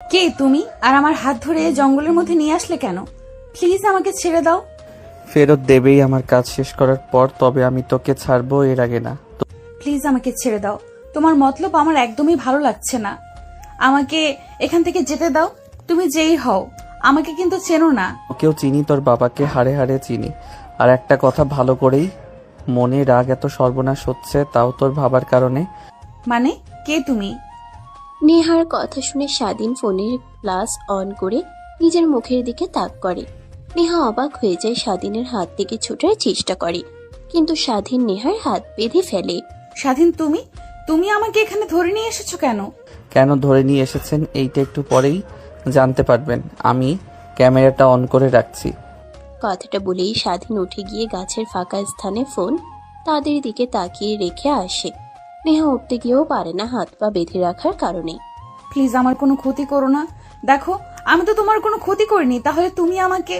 কে তুমি? আর আমার হাত ধরে জঙ্গলের মধ্যে নিয়ে আসলে কেন? প্লিজ আমাকে ছেড়ে দাও। ফেরত দেবেই আমার কাজ শেষ করার পর, তবে আমি তোকে ছাড়বো এর আগে না। প্লিজ আমাকে ছেড়ে দাও। তোমার মতলব আমার একদমই ভালো লাগছে না। আমাকে এখান থেকে যেতে দাও। তুমি যেই হও, আমাকে কিন্তু চেনো না। ওকেও চিনি, তোর বাবাকে হাড়ে হাড়ে চিনি। আর একটা কথা ভালো করেই মনে রাগ, এত সর্বনাশ হচ্ছে তাও তোর ভাবার কারণে। মানে কে তুমি? নেহার কথা শুনে স্বাধীন ফোনের ফ্লাশ অন করে নিজের মুখের দিকে তাক করে। নেহা অবাক হয়ে যায়, স্বাধীনের হাত থেকে ছুটার চেষ্টা করে, কিন্তু স্বাধীন নেহার হাত বেঁধে ফেলে। স্বাধীন, তুমি তুমি আমাকে এখানে ধরে নিয়ে এসেছো কেন? কেন ধরে নিয়ে এসেছেন এইটা একটু পরেই জানতে পারবেন। আমি ক্যামেরাটা অন করে রাখছি। কথাটা বলেই স্বাধীন উঠে গিয়ে গাছের ফাঁকা স্থানে ফোন তাদের দিকে তাকিয়ে রেখে আসে। নেহা উঠতে গিয়েও পারে না হাত পা বেঁধে রাখার কারণে। প্লিজ আমার কোনো ক্ষতি করো না। দেখো, আমি তো তোমার কোনো ক্ষতি করিনি, তাহলে তুমি আমাকে।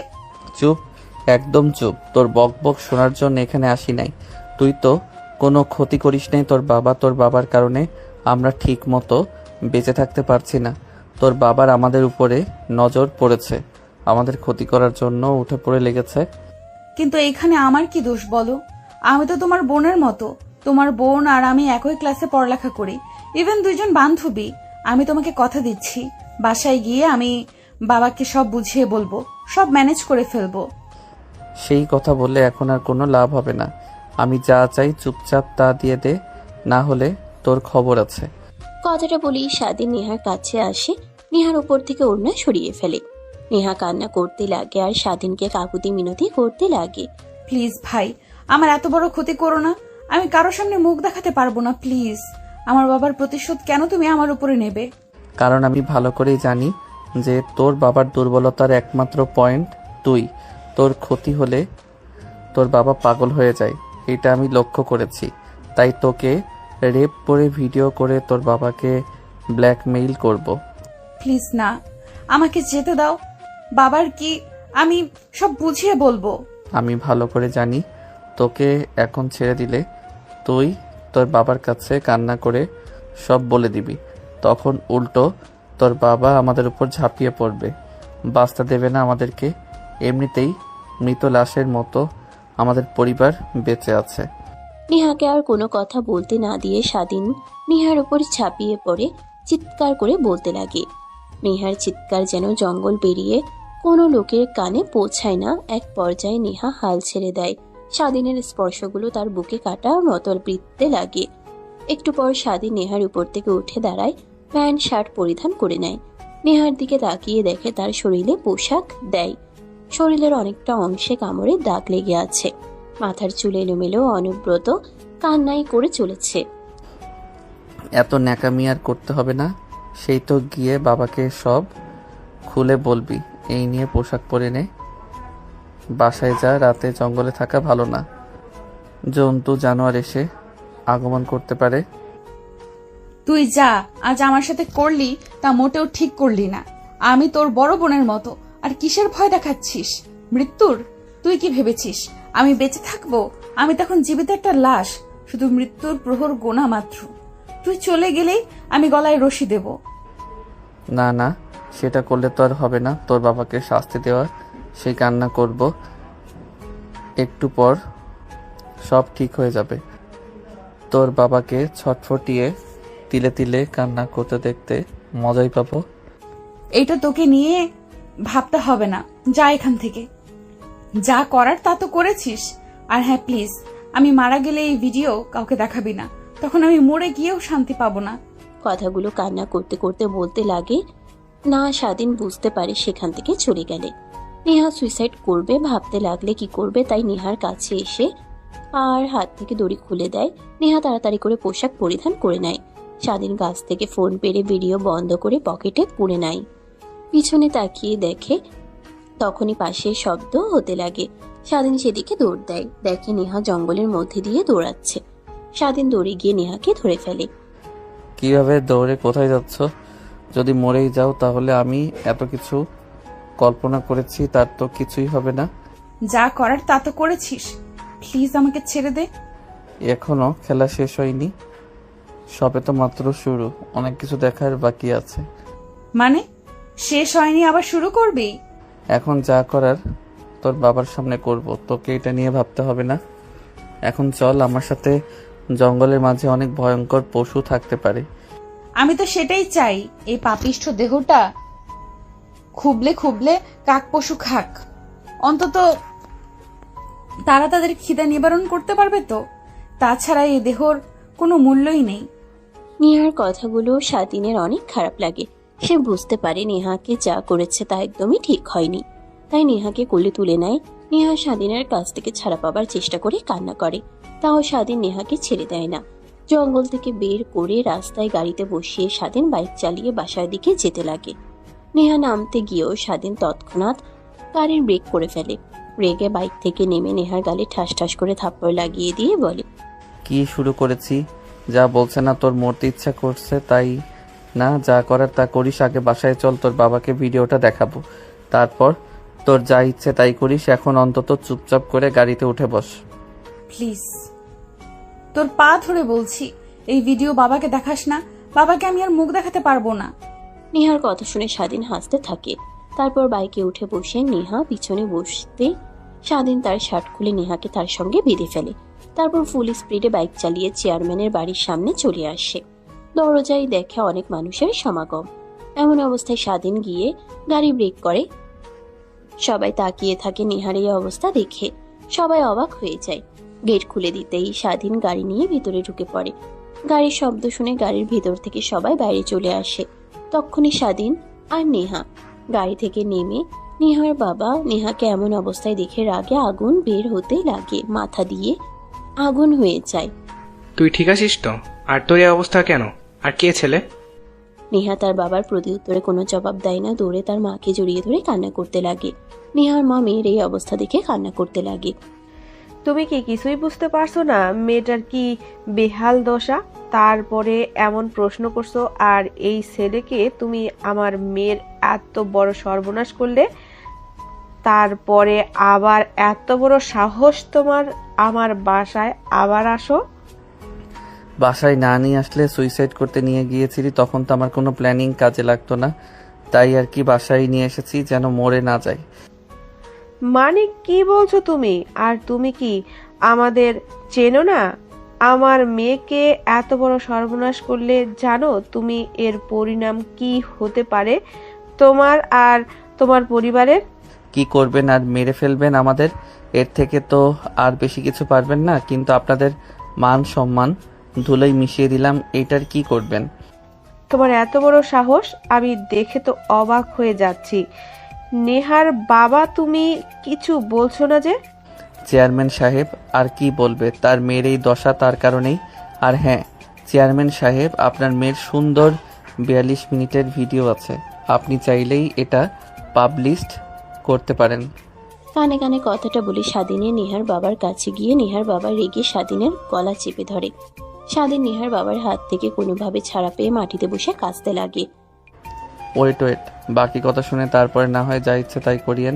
চুপ, একদম চুপ। তোর বক বক শোনার জন্য এখানে আসি নাই। তুই তো কোনো ক্ষতি করিস নাই। তোর বাবার কারণে আমরা ঠিক মতো বেঁচে থাকতে পারছি না। তোর বাবার আমাদের উপরে নজর পড়েছে, আমাদের ক্ষতি করার জন্য উঠে পড়ে লেগেছে। কিন্তু এখানে আমার কি দোষ বলো? আমি তো তোমার বোনের মতো। তোমার বোন আর আমি একই ক্লাসে পড়ালেখা করি, ইভেন দুইজন বান্ধবী। আমি তোমাকে কথা দিচ্ছি, বাসায় গিয়ে আমি বাবাকে সব বুঝিয়ে বলবো, সব ম্যানেজ করে ফেলবো। সেই কথা বললে এখন আর কোনো লাভ হবে না। আমি যা চাই চুপচাপ তা দিয়ে দে, না হলে তোর খবর আছে। কথাটা বলেই স্বাধীন নেহার কাছে আসে, নেহার উপর থেকে ওড়না সরিয়ে ফেলে। নেহা কান্না করতে লাগে আর স্বাধীনকে কাকুতি মিনতি করতে লাগে। প্লিজ ভাই, আমার এত বড় ক্ষতি করো না। আমি কারোর সামনে মুখ দেখাতে পারবো না, প্লিজ। আমার বাবার প্রতিশোধ কেন তুমি আমার উপরে নেবে? কারণ আমি ভালো করেই জানি যে তোর বাবার দুর্বলতার একমাত্র পয়েন্ট তুই। তোর ক্ষতি হলে তোর বাবা পাগল হয়ে যায়, এটা আমি লক্ষ্য করেছি। তাই তোকে রেপ করে ভিডিও করে তোর বাবাকে ব্ল্যাকমেইল করব। প্লিজ না, আমাকে যেতে দাও। বাবার কি আমি সব বুঝিয়ে বলবো। আমি ভালো করে জানি তোকে এখন ছেড়ে দিলে তুই তোর বাবার কাছে কান্না করে সব বলে দিবি। তখন উল্টো তোর বাবা আমাদের উপর ঝাঁপিয়ে পড়বে, বাঁচতে দেবে না আমাদেরকে। এমনিতেই মৃত লাশের মতো আমাদের পরিবার বেঁচে আছে। নেহাকে আর কোনো কথা বলতে না দিয়ে স্বাধীন নেহার উপর ঝাঁপিয়ে পড়ে চিৎকার করে বলতে লাগে। নেহার চিৎকার যেন জঙ্গল পেরিয়ে কোনো লোকের কানে পৌঁছায় না। এক পর্যায়ে নেহা হাল ছেড়ে দেয়। স্বাধীনের স্পর্শগুলো তার বুকে কাটা মতল বৃত্তে লাগে। একটু পর স্বাধীন নেহার উপর থেকে উঠে দাঁড়ায়, প্যান্ট শার্ট পরিধান করে নেয়। নেহার দিকে তাকিয়ে দেখে তার শরীরে পোশাক দেয়। শরীরের অনেকটা অংশে কামড়ে দাগ লেগে আছে। মাথার চুল এলোমেলো, অনুব্রত কান্নাই করে চলেছে। এত ন্যাকামি আর করতে হবে না, সেই তো গিয়ে বাবাকে সব খুলে বলবি। এই নিয়ে পোশাক পরে নে, বাসায় যা। রাতে জঙ্গলে থাকা ভালো না, জন্তু জানোয়ার এসে আগমন করতে পারে। তুই যা আজ আমার সাথে করলি তা মোটেও ঠিক করলি না। আমি তোর বড় বোনের মতো, আর কিসের ভয় দেখাচ্ছিস? মৃত্যুর? তুই কি ভেবেছিস আমি বেঁচে থাকবো? আমি তখন জীবিত একটা লাশ, শুধু মৃত্যুর প্রহর গোনা মাত্র। তুই চলে গেলেই আমি গলায় রশি দেব। না না, সেটা করলে তো আর হবে না। তোর বাবাকে শাস্তি দেওয়া, সেই কান্না করব। একটু পর সব ঠিক হয়ে যাবে। তোর বাবাকে ছটফটিয়ে তিলে তিলে কান্না করতে দেখতে মজাই পাবো। এইটা তোকে নিয়ে ভাবতে হবে না, যা এখান থেকে। যা করার তা তো করেছিস। আর হ্যাঁ প্লিজ, আমি মারা গেলে এই ভিডিও কাউকে দেখাবি না, তখন আমি মরে গিয়েও শান্তি পাবো না। কথাগুলো কান্না করতে করতে বলতে লাগে। না স্বাধীন বুঝতে পারে সেখান থেকে চলে গেলে নেহা সুইসাইড করবে। ভাবতে লাগলে কি করবে, তাই নেহার কাছে এসে আর হাত থেকে দড়ি খুলে দেয়। নেহা তাড়াতাড়ি করে পোশাক পরিধান করে নেয়। স্বাধীন গাছ থেকে ফোন পেরে ভিডিও বন্ধ করে পকেটে পুরে নেয়। পিছনে তাকিয়ে দেখে তখনই পাশে শব্দ হতে লাগে। স্বাধীন সেদিকে দৌড় দেয়, দেখে নেহা জঙ্গলের মধ্যে দিয়ে দৌড়াচ্ছে। স্বাধীন দৌড়ে গিয়ে নেহাকে ধরে ফেলে। কিভাবে দৌড়ে কোথায় যাচ্ছ? যদি মরেই যাও তাহলে আমি এত কিছু কল্পনা করেছি তার তো কিছুই হবে না। যা করার তা তো করেছিস, প্লিজ আমাকে ছেড়ে দে। এখনো খেলা শেষ হয়নি, সবে তো মাত্র শুরু। অনেক কিছু দেখার বাকি আছে। মানে শেষ হয়নি আবার শুরু করবি? এখন যা করার তোর বাবার সামনে করব, তোকে এটা নিয়ে ভাবতে হবে না। এখন চল আমার সাথে, জঙ্গলের মাঝে অনেক ভয়ঙ্কর পশু থাকতে পারে। আমি তো সেটাই চাই, এই পাপিষ্ঠ দেহটা খুবলে খুবলে কাক পশু খাক, অন্তত তারা তাদের খিদা নিবারণ করতে পারবে তো। তাছাড়া এই দেহর কোনো মূল্যই নেই। নেহার কথাগুলো স্বাধীনের অনেক খারাপ লাগে। সে বুঝতে পারে নেহাকে যা করেছে তা একদমই ঠিক হয়নি। তাই নেহাকে কোলে তুলে নেয়। নেহা স্বাধীনের কাছ থেকে ছাড়া পাবার চেষ্টা করে কান্না করে, তাও স্বাধীন নেহাকে ছেড়ে দেয় না। জঙ্গল থেকে বের করে রাস্তায় গাড়িতে বসিয়ে স্বাধীন বাইক চালিয়ে বাসার দিকে যেতে লাগে। নেহা নামতে গিয়েও স্বাধীন তৎক্ষণাৎ গাড়ির ব্রেক করে ফেলে। রেগে বাইক থেকে নেমে নেহার গালে ঠাস ঠাস করে থাপ্পড় লাগিয়ে দিয়ে বলে, কি শুরু করেছি? যা বলছে না তোর মরতে ইচ্ছা করছে তাই না? যা করার তা করিস, আগে বাসায় চল, তোর বাবাকে ভিডিওটা দেখাবো, তারপর তোর যা ইচ্ছে তাই করিস। এখন অন্তত চুপচাপ করে গাড়িতে উঠে বস। প্লিজ, তোর পা ধরে বলছি, এই ভিডিও বাবাকে দেখাস না। বাবাকে আমি আর মুখ দেখাতে পারবো না। নেহার কথা শুনে স্বাধীন হাসতে থাকে। তারপর বাইকে উঠে বসে নেহা পিছনে বসতে স্বাধীন তার শার্ট খুলে নেহাকে তার সঙ্গে বেঁধে ফেলে। তারপর ফুল স্পিডে বাইক চালিয়ে চেয়ারম্যানের বাড়ির সামনে চলে আসে। দরজায় দেখে অনেক মানুষের সমাগম। এমন অবস্থায় স্বাধীন গিয়ে গাড়ি ব্রেক করে। সবাই তাকিয়ে থাকে নেহার এই অবস্থা দেখে। সবাই অবাক হয়ে যায়। গেট খুলে দিতেই স্বাধীন গাড়ি নিয়ে ভিতরে ঢুকে পড়ে। গাড়ির শব্দ শুনে গাড়ির ভিতর থেকে সবাই বাইরে চলে আসে। তখনই স্বাধীন আর নেহা গাড়ি থেকে নেমে নেহার বাবা নেহাকে এমন অবস্থায় দেখে রাগে আগুন বের হতে লাগে, মাথা দিয়ে আগুন হয়ে যায়। তুই ঠিক আছিস তো? আর তোর এই অবস্থা কেন? আর কে ছেলে? নেহা তার বাবার প্রতি উত্তরে কোনো জবাব দেয় না, দৌড়ে তার মাকে জড়িয়ে ধরে কান্না করতে লাগে। নেহার মা মেয়ের এই অবস্থা দেখে কান্না করতে লাগে। তুমি কি কিছুই বুঝতে পারছো না মেয়েটার কি বেহাল দশা? তারপরে এমন প্রশ্ন করছো, আর এই ছেলেকে তুমি আমার মেয়ের এত বড় সর্বনাশ করলে, তারপরে আবার এত বড় সাহস তোমার আমার বাসায় আবার আসো। বাসায় না নিয়ে আসলে সুইসাইড করতে নিয়ে গিয়েছিলি, তখন তো আমার কোনো প্ল্যানিং কাজে লাগতো না, তাই আর কি বাসায় নিয়ে এসেছি যেন মরে না যায়। মানে কি বলছো তুমি? আর তুমি কি আমাদের চেনো না? আমার মেয়েকে এত বড় সর্বনাশ করলে জানো তুমি এর পরিণাম কি হতে পারে তোমার আর তোমার পরিবারের? কি করবেন? আর মেরে ফেলবেন আমাদের। এর থেকে তো আর বেশি কিছু পারবেন না, কিন্তু আপনাদের মান সম্মান ধুলোয় মিশিয়ে দিলাম, এইটার কি করবেন? তোমার এত বড় সাহস, আমি দেখে তো অবাক হয়ে যাচ্ছি। নেহার বাবা, তুমি কিছু বলছো না যে? চেয়ারম্যান সাহেব আর কি বলবে? তার মেয়ের এই দশা তার কারণেই। আর হ্যাঁ চেয়ারম্যান সাহেব, আপনার মেয়ের সুন্দর 42 মিনিটের ভিডিও আছে, আপনি চাইলেই এটা পাবলিশ করতে পারেন। কানে কানে কথাটা বলে স্বাধীনের নেহার বাবার কাছে গিয়ে নেহার বাবা রেগে স্বাধীনের গলা চেপে ধরে। স্বাধীন নেহার বাবার হাত থেকে কোনোভাবে ছাড়া পেয়ে মাটিতে বসে কাঁদতে লাগে। ওয়েট, বাকি কথা শুনে তারপরে না হয় যা ইচ্ছে তাই করিয়েন।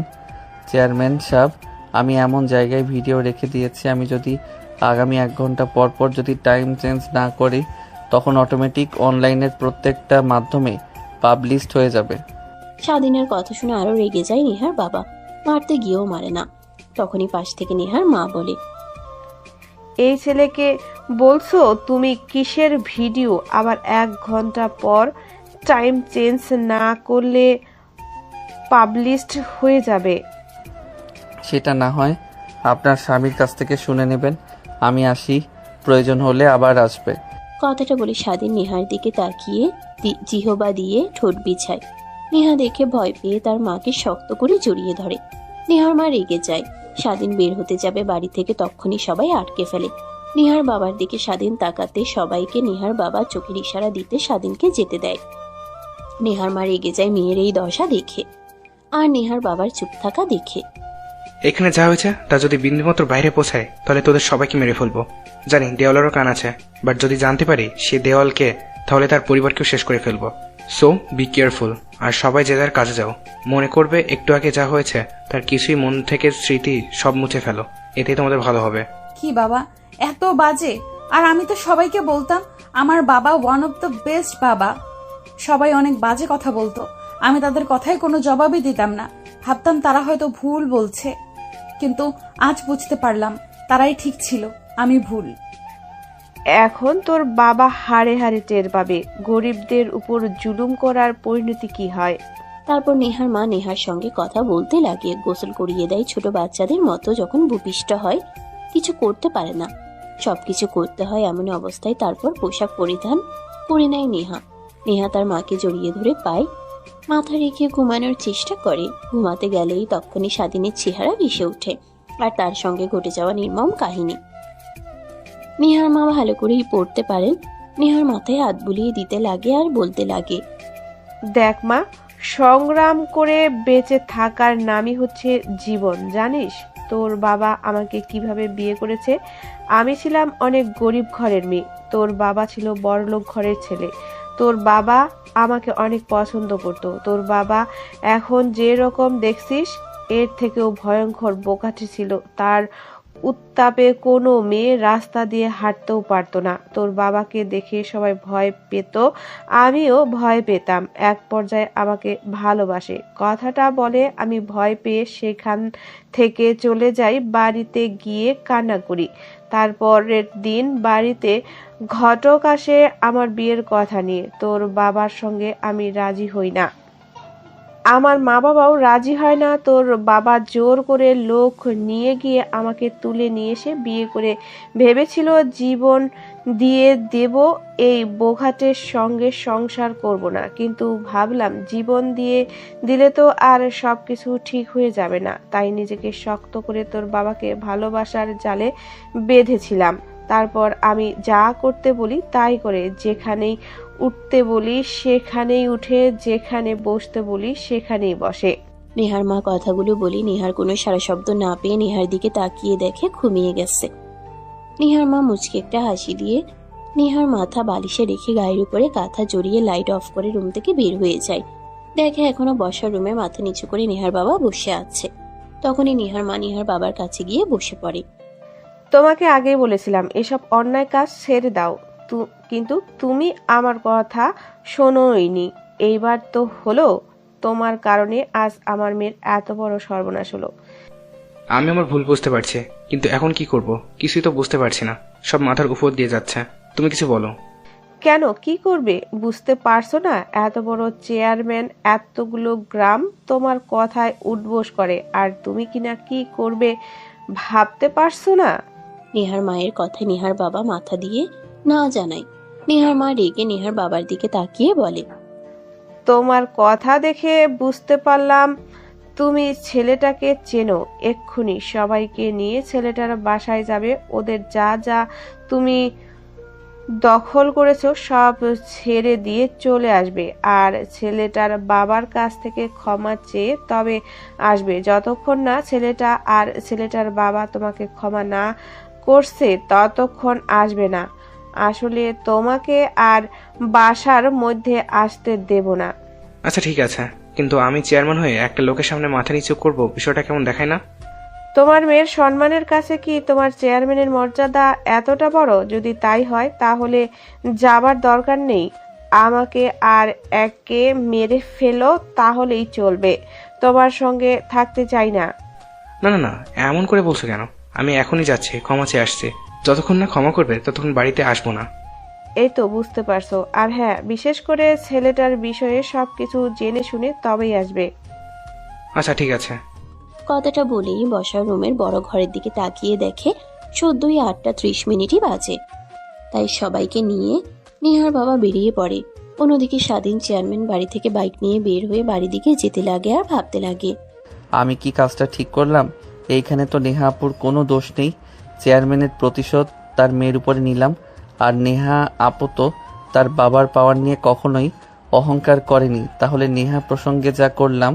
চেয়ারম্যান সাহেব, আমি এমন জায়গায় ভিডিও রেখে দিয়েছি, আমি যদি আগামী 1 ঘন্টা পর পর যদি টাইম চেঞ্জ না করি, তখন অটোমেটিক অনলাইনের প্রত্যেকটা মাধ্যমে পাবলিশড হয়ে যাবে। স্বাধীনের কথা শুনে আরো রেগে যায় নেহার বাবা। মারতে গিয়েও মারে না। তখনই পাশ থেকে নেহার মা বলে, এই ছেলেকে বলছো তুমি কিসের ভিডিও? আবার 1 ঘন্টা পর টাইম চেঞ্জ না করলে পাবলিশড হয়ে যাবে। সেটা না হয় আপনার স্বামীর কাছ থেকে শুনে নেবেন। আমি আসি, প্রয়োজন হলে আবার আসবে। কথাটা বলে স্বাধীন নেহার দিকে তাকিয়ে জিহবা দিয়ে ঠোঁট বিছায়। নেহা দেখে ভয় পেয়ে তার মাকে শক্ত করে জড়িয়ে ধরে। নেহার মা রেগে যায়। স্বাধীন বের হতে যাবে বাড়ি থেকে, তখনই সবাই আটকে ফেলে। নেহার বাবার দিকে স্বাধীন তাকাতে সবাইকে নেহার বাবা চোখের ইশারা দিতে স্বাধীনকে যেতে দেয়। নেহার মা রেগে যায় মেয়ের এই দশা দেখে, আর নেহার বাবার চুপ থাকা দেখে। এখানে যা হয়েছে তা যদি বিন্দুমাত্র বাইরে পৌঁছায় তাহলে তোদের সবাইকে মেরে ফেলবো। জানি দেওয়ালেরও কান আছে, বাট যদি জানতে পারি সে দেওয়ালকে, তাহলে তার পরিবারকেও শেষ করে ফেলবো। সো বি কেয়ারফুল, আর সবাই যে যার কাজে যাও। মনে করবে একটু আগে যা হয়েছে তার কিছুই মন থেকে স্মৃতি সব মুছে ফেলো, এতেই তোমাদের ভালো হবে। কি বাবা, এত বাজে! আর আমি তো সবাইকে বলতাম আমার বাবা ওয়ান অফ দ্য বেস্ট বাবা। সবাই অনেক বাজে কথা বলতো, আমি তাদের কথায় কোনো জবাবই দিতাম না। ভাবতাম তারা হয়তো ভুল বলছে, কিন্তু আজ বুঝতে পারলাম তারাই ঠিক ছিল, আমি ভুল। এখন তোর বাবা হাড়ে হাড়ে টের পাবে গরিবদের উপর জুলুম করার পরিণতি কি হয়। তারপর নেহার মা নেহার সঙ্গে কথা বলতে লাগে। গোসল করিয়ে দেয় ছোট বাচ্চাদের মতো। যখন ভূপিষ্ঠ হয়, কিছু করতে পারে না, সবকিছু করতে হয় এমন অবস্থায় তারপর পোশাক পরিধান করে নেয় নেহা। নেহা তার মাকে জড়িয়ে ধরে পায়, মাথা রেখে ঘুমানোর চেষ্টা করে। ঘুমাতে গেলেই তক্ষুনি স্বাধীনের চেহারা ভেসে ওঠে, আর তার সঙ্গে ঘটে যাওয়া নির্মম কাহিনী। নেহার মা ভালো করেই পড়তে পারেন। নেহার মাথায় হাত বুলিয়ে দিতে লাগে আর বলতে লাগে, দেখ মা, সংগ্রাম করে বেঁচে থাকার নামই হচ্ছে জীবন। জানিস তোর বাবা আমাকে কিভাবে বিয়ে করেছে? আমি ছিলাম অনেক গরিব ঘরের মেয়ে, তোর বাবা ছিল বড়লোক ঘরের ছেলে। তোর বাবা আমাকে অনেক পছন্দ করত। তোর বাবা এখন যে রকম দেখছিস, এর থেকেও ভয়ঙ্কর বোকাটি ছিল। তার উত্তাপে কোনো মেয়ে রাস্তা দিয়ে হাঁটতেও পারতো না। তোর বাবাকে দেখে সবাই ভয় পেত, আমিও ভয় পেতাম। এক পর্যায়ে আমাকে ভালোবাসে কথাটা বলে আমি ভয় পেয়ে সেখান থেকে চলে যাই, বাড়িতে গিয়ে কান্না করি। তারপরের দিন বাড়িতে ঘটক আসে আমার বিয়ের কথা নিয়ে। তোর বাবার সঙ্গে আমি রাজি হই না, আমার মা বাবাও রাজি হয় না। তোর বাবা জোর করে লোক নিয়ে গিয়ে আমাকে তুলে নিয়ে এসে বিয়ে করে ভেবেছিল জীবন দিয়ে দেব, এই বোঘাটের সঙ্গে সংসার করব না। কিন্তু ভাবলাম জীবন দিয়ে দিলে তো আর সবকিছু ঠিক হয়ে যাবে না, তাই নিজেকে শক্ত করে তোর বাবাকে ভালোবাসার জালে বেঁধেছিলাম। তারপর আমি যা করতে বলি তাই করে, যেখানেই উঠতে বলি সেখানেই উঠে, যেখানে বসতে বলি সেখানেই বসে। নেহার মা কথাগুলো বলি নেহার কোনো সারা শব্দ না পেয়ে নেহার দিকে তাকিয়ে দেখে ঘুমিয়ে গেছে। নেহার মা মুচকে একটা হাসি দিয়ে নেহার মাথা বালিশে রেখে গায়ের উপরে কাঁথা জড়িয়ে লাইট অফ করে রুম থেকে বের হয়ে যায়। দেখে এখনো বসার রুমে মাথা নিচু করে নেহার বাবা বসে আছে। তখনই নেহার মা নেহার বাবার কাছে গিয়ে বসে পড়ে। তোমাকে আগেই বলেছিলাম এসব অন্যায় কাজ ছেড়ে দাও, কিন্তু তুমি আমার কথা শোনোইনি। এইবার তো হলো, তোমার কারণে আজ আমার মেয়ের এত বড় সর্বনাশ হলো। আমি আমার ভুল বুঝতে পারছি, কিন্তু এখন কি করব কিছুই তো বুঝতে পারছি না। সব মাথার উপর দিয়ে যাচ্ছে। তুমি কিছু বলো। কেন, কি করবে বুঝতে পারছো না? এত বড় চেয়ারম্যান, এতগুলো গ্রাম তোমার কথায় উঠবোস করে, আর তুমি কিনা কি করবে ভাবতে পারছো না? নেহার মায়ের কথায় নেহার বাবা মাথা দিয়ে না জানায়। নেহার মা রেগে নেহার বাবার দিকে তাকিয়ে বলে, তোমার কথা দেখে বুঝতে পারলাম তুমি ছেলেটাকে চেনো। এক্ষুনি সবাইকে নিয়ে ছেলেটার বাসায় যাবে, ওদের যা যা তুমি দখল করেছো সব ছেড়ে দিয়ে চলে আসবে, আর ছেলেটার বাবার কাছ থেকে ক্ষমা চেয়ে তবে আসবে। যতক্ষণ না ছেলেটা আর ছেলেটার বাবা তোমাকে ক্ষমা না করছে ততক্ষণ আসবে না। আসলে তোমাকে আর বাসার মধ্যে আসতে দেব না। আচ্ছা ঠিক আছে, কিন্তু আমি চেয়ারম্যান হয়ে একটা লোকের সামনে মাথা নিচু করব, বিষয়টা কেমন দেখায় না? তোমার মেয়ের সম্মানের কাছে কি তোমার চেয়ারম্যানের মর্যাদা এতটা বড়? যদি তাই হয় তাহলে যাবার দরকার নেই। আমাকে আর একে মেরে ফেলো তাহলেই চলবে, তোমার সঙ্গে থাকতে চাই না। না না না, এমন করে বলছো কেন? আমি এখনই যাচ্ছি, ক্ষমা চেয়ে আসছি। যতক্ষণ না ক্ষমা করবে ততক্ষণ বাড়িতে আসবো না। এই তো বুঝতে পারছো। আর হ্যাঁ, বিশেষ করে ছেলেটার বিষয়ে সবকিছু জেনে শুনে তবেই আসবে। আচ্ছা ঠিক আছে। কথাটা বলেই বসার রুমের বড় ঘরের দিকে তাকিয়ে দেখে সদ্যই 8:30 বাজে। তাই সবাইকে নিয়ে নেহার বাবা বেরিয়ে পড়ে। অন্যদিকে স্বাধীন চেয়ারম্যান বাড়ি থেকে বাইক নিয়ে বের হয়ে বাড়ির দিকে যেতে লাগে আর ভাবতে লাগে, আমি কি কাজটা ঠিক করলাম? এইখানে তো নেহা আপুর কোনো দোষ নেই। চেয়ারম্যানের প্রতিশোধ তার মেয়ের উপরে নিলাম, আর নেহা আপু তো তার বাবার পাওয়ার নিয়ে কখনোই অহংকার করেনি। তাহলে নেহা প্রসঙ্গে যা করলাম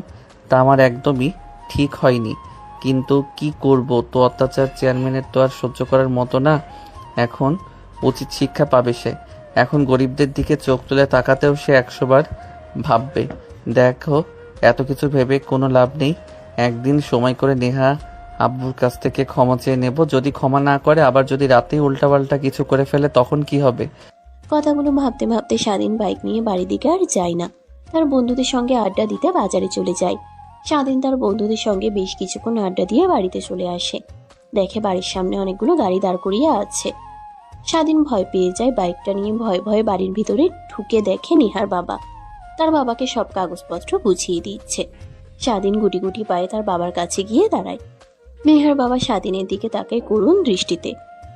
তা আমার একদমই ঠিক হয়নি। কিন্তু কি করব, তো অত্যাচার চেয়ারম্যানের তো আর সহ্য করার মতো না। এখন উচিত শিক্ষা পাবে সে। এখন গরিবদের দিকে চোখ তুলে তাকাতেও সে 100 বার ভাববে। দেখো, এত কিছু ভেবে কোনো লাভ নেই। একদিন সময় করে নেহা আব্বুর কাছ থেকে ক্ষমা চেয়ে নেব। যদি ক্ষমা না করে, আবার যদি রাতেই উল্টাপাল্টা কিছু করে ফেলে, তখন কি হবে? কথাগুলো ভাবতে ভাবতে স্বাধীন বাইক নিয়ে বাড়ির দিকে আর যায় না। তার বন্ধুদের সঙ্গে আড্ডা দিতে বাজারে চলে যায়। স্বাধীন তার বন্ধুদের সঙ্গে বেশ কিছুক্ষণ আড্ডা দিয়ে বাড়িতে চলে আসে। দেখে বাড়ির সামনে অনেকগুলো গাড়ি দাঁড় করিয়ে আছে। স্বাধীন ভয় পেয়ে যায়। বাইকটা নিয়ে ভয়ে ভয়ে বাড়ির ভিতরে ঢুকে দেখে নিহার বাবা তার বাবাকে সব কাগজপত্র বুঝিয়ে দিচ্ছে। স্বাধীন গুটি গুটি পায়ে তার বাবার কাছে গিয়ে দাঁড়ায়। নেহার বাবা স্বাধীনের দিকে তাকায় করুণ দৃষ্টিতে।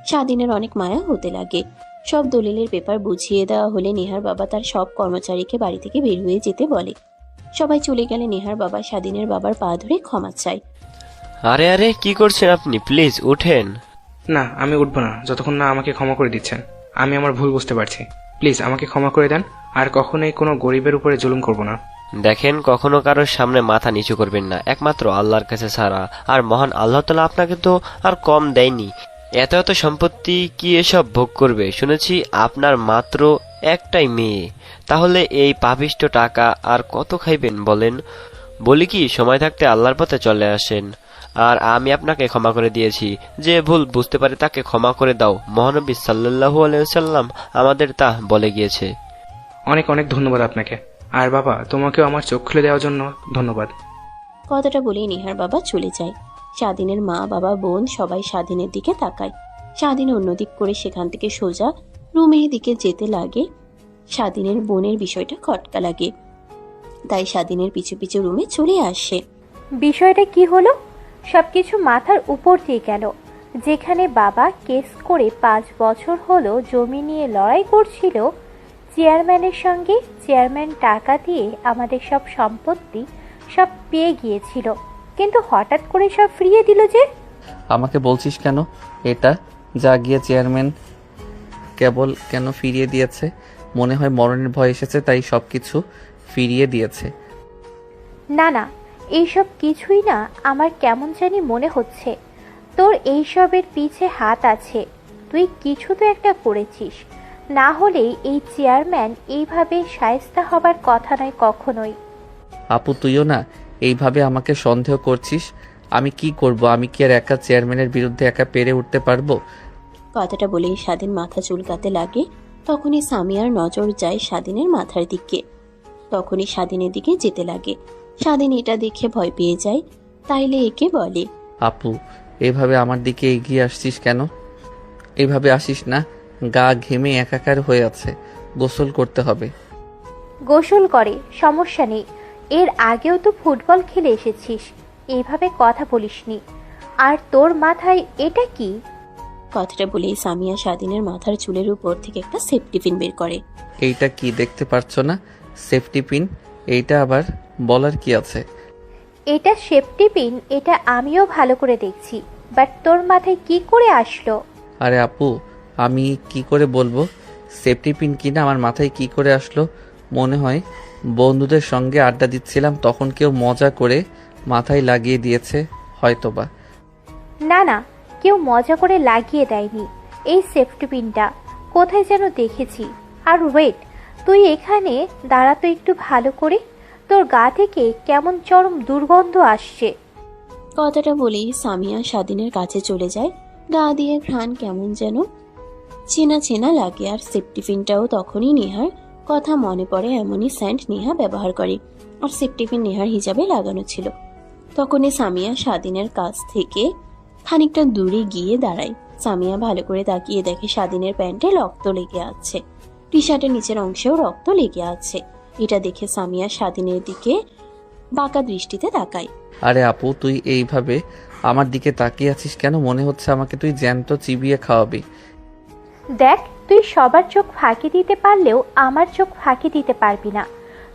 স্বাধীনের অনেক মায়া হতে লাগে। সব দলিলের পেপার বুঝিয়ে দেওয়া হলে নেহার বাবা তার সব কর্মচারীকে বাড়ি থেকে বের হয়ে যেতে বলে। সবাই চলে গেলে নেহার বাবা স্বাধীনের বাবার পা ধরে ক্ষমা চায়। আরে আরে কি করছেন আপনি? প্লিজ উঠেন। না, আমি উঠবো না যতক্ষণ না আমাকে ক্ষমা করে দিচ্ছেন। আমি আমার ভুল বুঝতে পারছি। প্লিজ আমাকে ক্ষমা করে দেন। আর কখনোই কোনো গরিবের উপরে জুলুম করব না। দেখেন, কখনো কারোর সামনে মাথা নিচু করবেন না, একমাত্র আল্লাহর কাছে ছাড়া। আর মহান আল্লাহ তাআলা আপনাকে তো আর কম দেয়নি। এত এত সম্পত্তি কি এসব ভোগ করবে? শুনেছি আপনার মাত্র একটাই মেয়ে। তাহলে এই পাপিষ্ট টাকা আর কত খাইবেন বলেন? বলি কি, সময় থাকতে আল্লাহর পথে চলে আসেন। আর আমি আপনাকে ক্ষমা করে দিয়েছি। যে ভুল বুঝতে পারে তাকে ক্ষমা করে দাও, মহানবী সাল্লাল্লাহু আলাইহি ওয়াসাল্লাম আমাদের তা বলে গিয়েছে। অনেক অনেক ধন্যবাদ আপনাকে। আর বাবা, তোমাকেও আমার চোখ খুলে দেওয়ার জন্য ধন্যবাদ। কথাটা বলেই নিহার বাবা চলে যায়। স্বাধীনের মা, বাবা, বোন সবাই স্বাধীনের দিকে তাকায়। স্বাধীন অন্যদিক করে সেখান থেকে সোজা রুমের দিকে যেতে লাগে। স্বাধীনের বোনের বিষয়টা খটকা লাগে, তাই স্বাধীনের পিছু পিছু রুমে চলে আসে। বিষয়টা কি হলো? সবকিছু মাথার উপর দিয়ে গেল। যেখানে বাবা কেস করে 5 বছর হলো জমি নিয়ে লড়াই করছিল চেয়ারম্যানের সঙ্গে, চেয়ারম্যান টাকা দিয়ে আমাদের সব সম্পত্তি সব পেয়ে গিয়েছিল, কিন্তু হঠাৎ করে সব ফিরিয়ে দিল যে। আমাকে বলছিস কেন এটা? যা গিয়ে চেয়ারম্যান কেবল কেন ফিরিয়ে দিয়েছে? মনে হয় মরণের ভয় এসেছে, তাই সব কিছু ফিরিয়ে দিয়েছে। না না, এইসব কিছুই না। আমার কেমন জানি মনে হচ্ছে তোর এইসবের পিছে হাত আছে। তুই কিছু তো একটা করেছিস, না হলে এই চেয়ারম্যান এইভাবে শায়েস্তা হবার কথা নয় কখনোই। আপু, তুইও না এইভাবে আমাকে সন্দেহ করছিস? আমি কি করব? আমি কি আর একা চেয়ারম্যানের বিরুদ্ধে একা পেরে উঠতে পারবো? কথাটা বলেই স্বাধীন মাথা চুলকাতে লাগে। তখনই সামিয়ার নজর যায় স্বাধীনের মাথার দিকে। তখনই স্বাধীনের দিকে যেতে লাগে। স্বাধীন এটা দেখে ভয় পেয়ে যায়, তাইলে একে বলে, আপু, এভাবে আমার দিকে এগিয়ে আসছিস কেন? এভাবে আসিস না, গা ঘেমে একাকার হয়ে আছে, গোসল করতে হবে। গোসল করে, সমস্যা নেই। এর আগেও তো ফুটবল খেলে এসেছিস, এইভাবে কথা বলিসনি। আর তোর মাথায় এটা কি? কথাটা বলেই সামিয়া স্বাধীনের মাথার চুলের উপর থেকে একটা সেফটি পিন বের করে। এইটা কি দেখতে পারছো না? Safety pin. এইটা আবার বলার কি আছে? এটা সেফটি পিন, এটা আমিও ভালো করে দেখছি, বাট তোর মাথায় কি করে আসলো? আরে আপু, আমি কি করে বলবো সেফটি পিন কিনা আমার মাথায় কি করে আসলো? মনে হয় বন্ধুদের সঙ্গে আড্ডা দিচ্ছিলাম, তখন কেউ মজা করে মাথায় লাগিয়ে দিয়েছে হয়তোবা। না না, কেউ মজা করে লাগিয়ে দেয়নি। এই সেফটি পিনটা কোথায় যেন দেখেছি। আর ওয়েট, তুই এখানে দাঁড়াতো একটু ভালো করে। তোর গা থেকে কেমন চরম দুর্গন্ধ আসছে। কথাটা বলেই সামিয়া স্বাধীনের কাছে চলে যায়। গা দিয়ে ঘ্রাণ কেমন যেন চেনা চেনা লাগে। আর সেফটি পিনটাও তখনই নেহার কথা মনে পড়ে। এমনই স্যান্ড নেহা ব্যবহার করে, আর সেফটি পিন নেহার হিসাবে লাগানো ছিল। তখনই সামিয়া স্বাধীনের কাছ থেকে খানিকটা দূরে গিয়ে দাঁড়ায়। সামিয়া ভালো করে তাকিয়ে দেখে স্বাধীনের প্যান্টে রক্ত লেগে আছে, টি শার্টের নিচের অংশেও রক্ত লেগে আছে। এটা দেখে সামিয়া স্বাধীনের দিকে বাঁকা দৃষ্টিতে তাকায়। আরে আপু, তুই এইভাবে আমার দিকে তাকিয়ে আছিস কেন? মনে হচ্ছে আমাকে তুই জ্যান্ত চিবিয়ে খাওয়াবি। দেখ, তুই সবার চোখ ফাঁকি দিতে পারলেও আমার চোখ ফাঁকি দিতে পারবি না।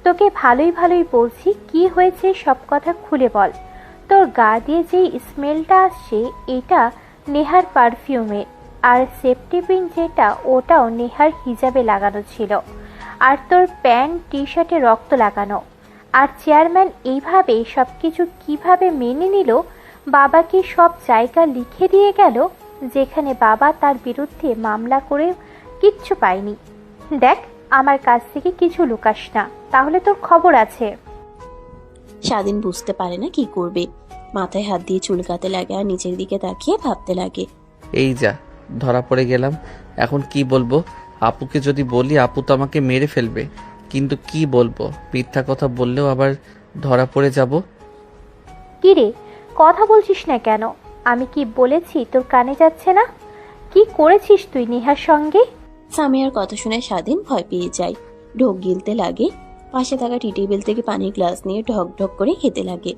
তোকে ভালোই ভালোই বলছি, কি হয়েছে সব কথা খুলে বল। তোর গা দিয়ে যেই স্মেলটা আসছে এটা নেহার পারফিউমের, আর সেফটি পিন যেটা ওটাও নেহার হিজাবে লাগানো ছিল, আর তোর প্যান্ট টি শার্টে রক্ত লাগানো। আর চেয়ারম্যান এইভাবে সব কিছু কীভাবে মেনে নিল? বাবাকে সব জায়গা লিখে দিয়ে গেল, যেখানে বাবা তার বিরুদ্ধে মামলা করে কিচ্ছু পায়নি। দেখ, আমার কাছ থেকে কিছু লুকাস না, তাহলে তোর খবর আছে। স্বাধীন বুঝতে পারে না কি করবে। মাথায় হাত দিয়ে চুলকাতে লাগে আর নিচের দিকে তাকিয়ে ভাবতে লাগে। এই যা, ধরা পড়ে গেলাম। এখন কি বলবো? আপুকে যদি বলি, আপু তো আমাকে মেরে ফেলবে। কিন্তু কি বলবো, মিথ্যা কথা বললেও আবার ধরা পড়ে যাব। কিরে, কথা বলছিস না কেন? আমি কি বলেছি তোর কানে যাচ্ছে না? কি করেছিস তুই নেহার সঙ্গে? সামিয়ার কথা শুনে স্বাধীন ভয় পেয়ে যায়, ঢোক গিলতে লাগে। পাশে থাকা টি টেবিল থেকে পানির গ্লাস নিয়ে ঢক ঢক করে খেতে লাগে।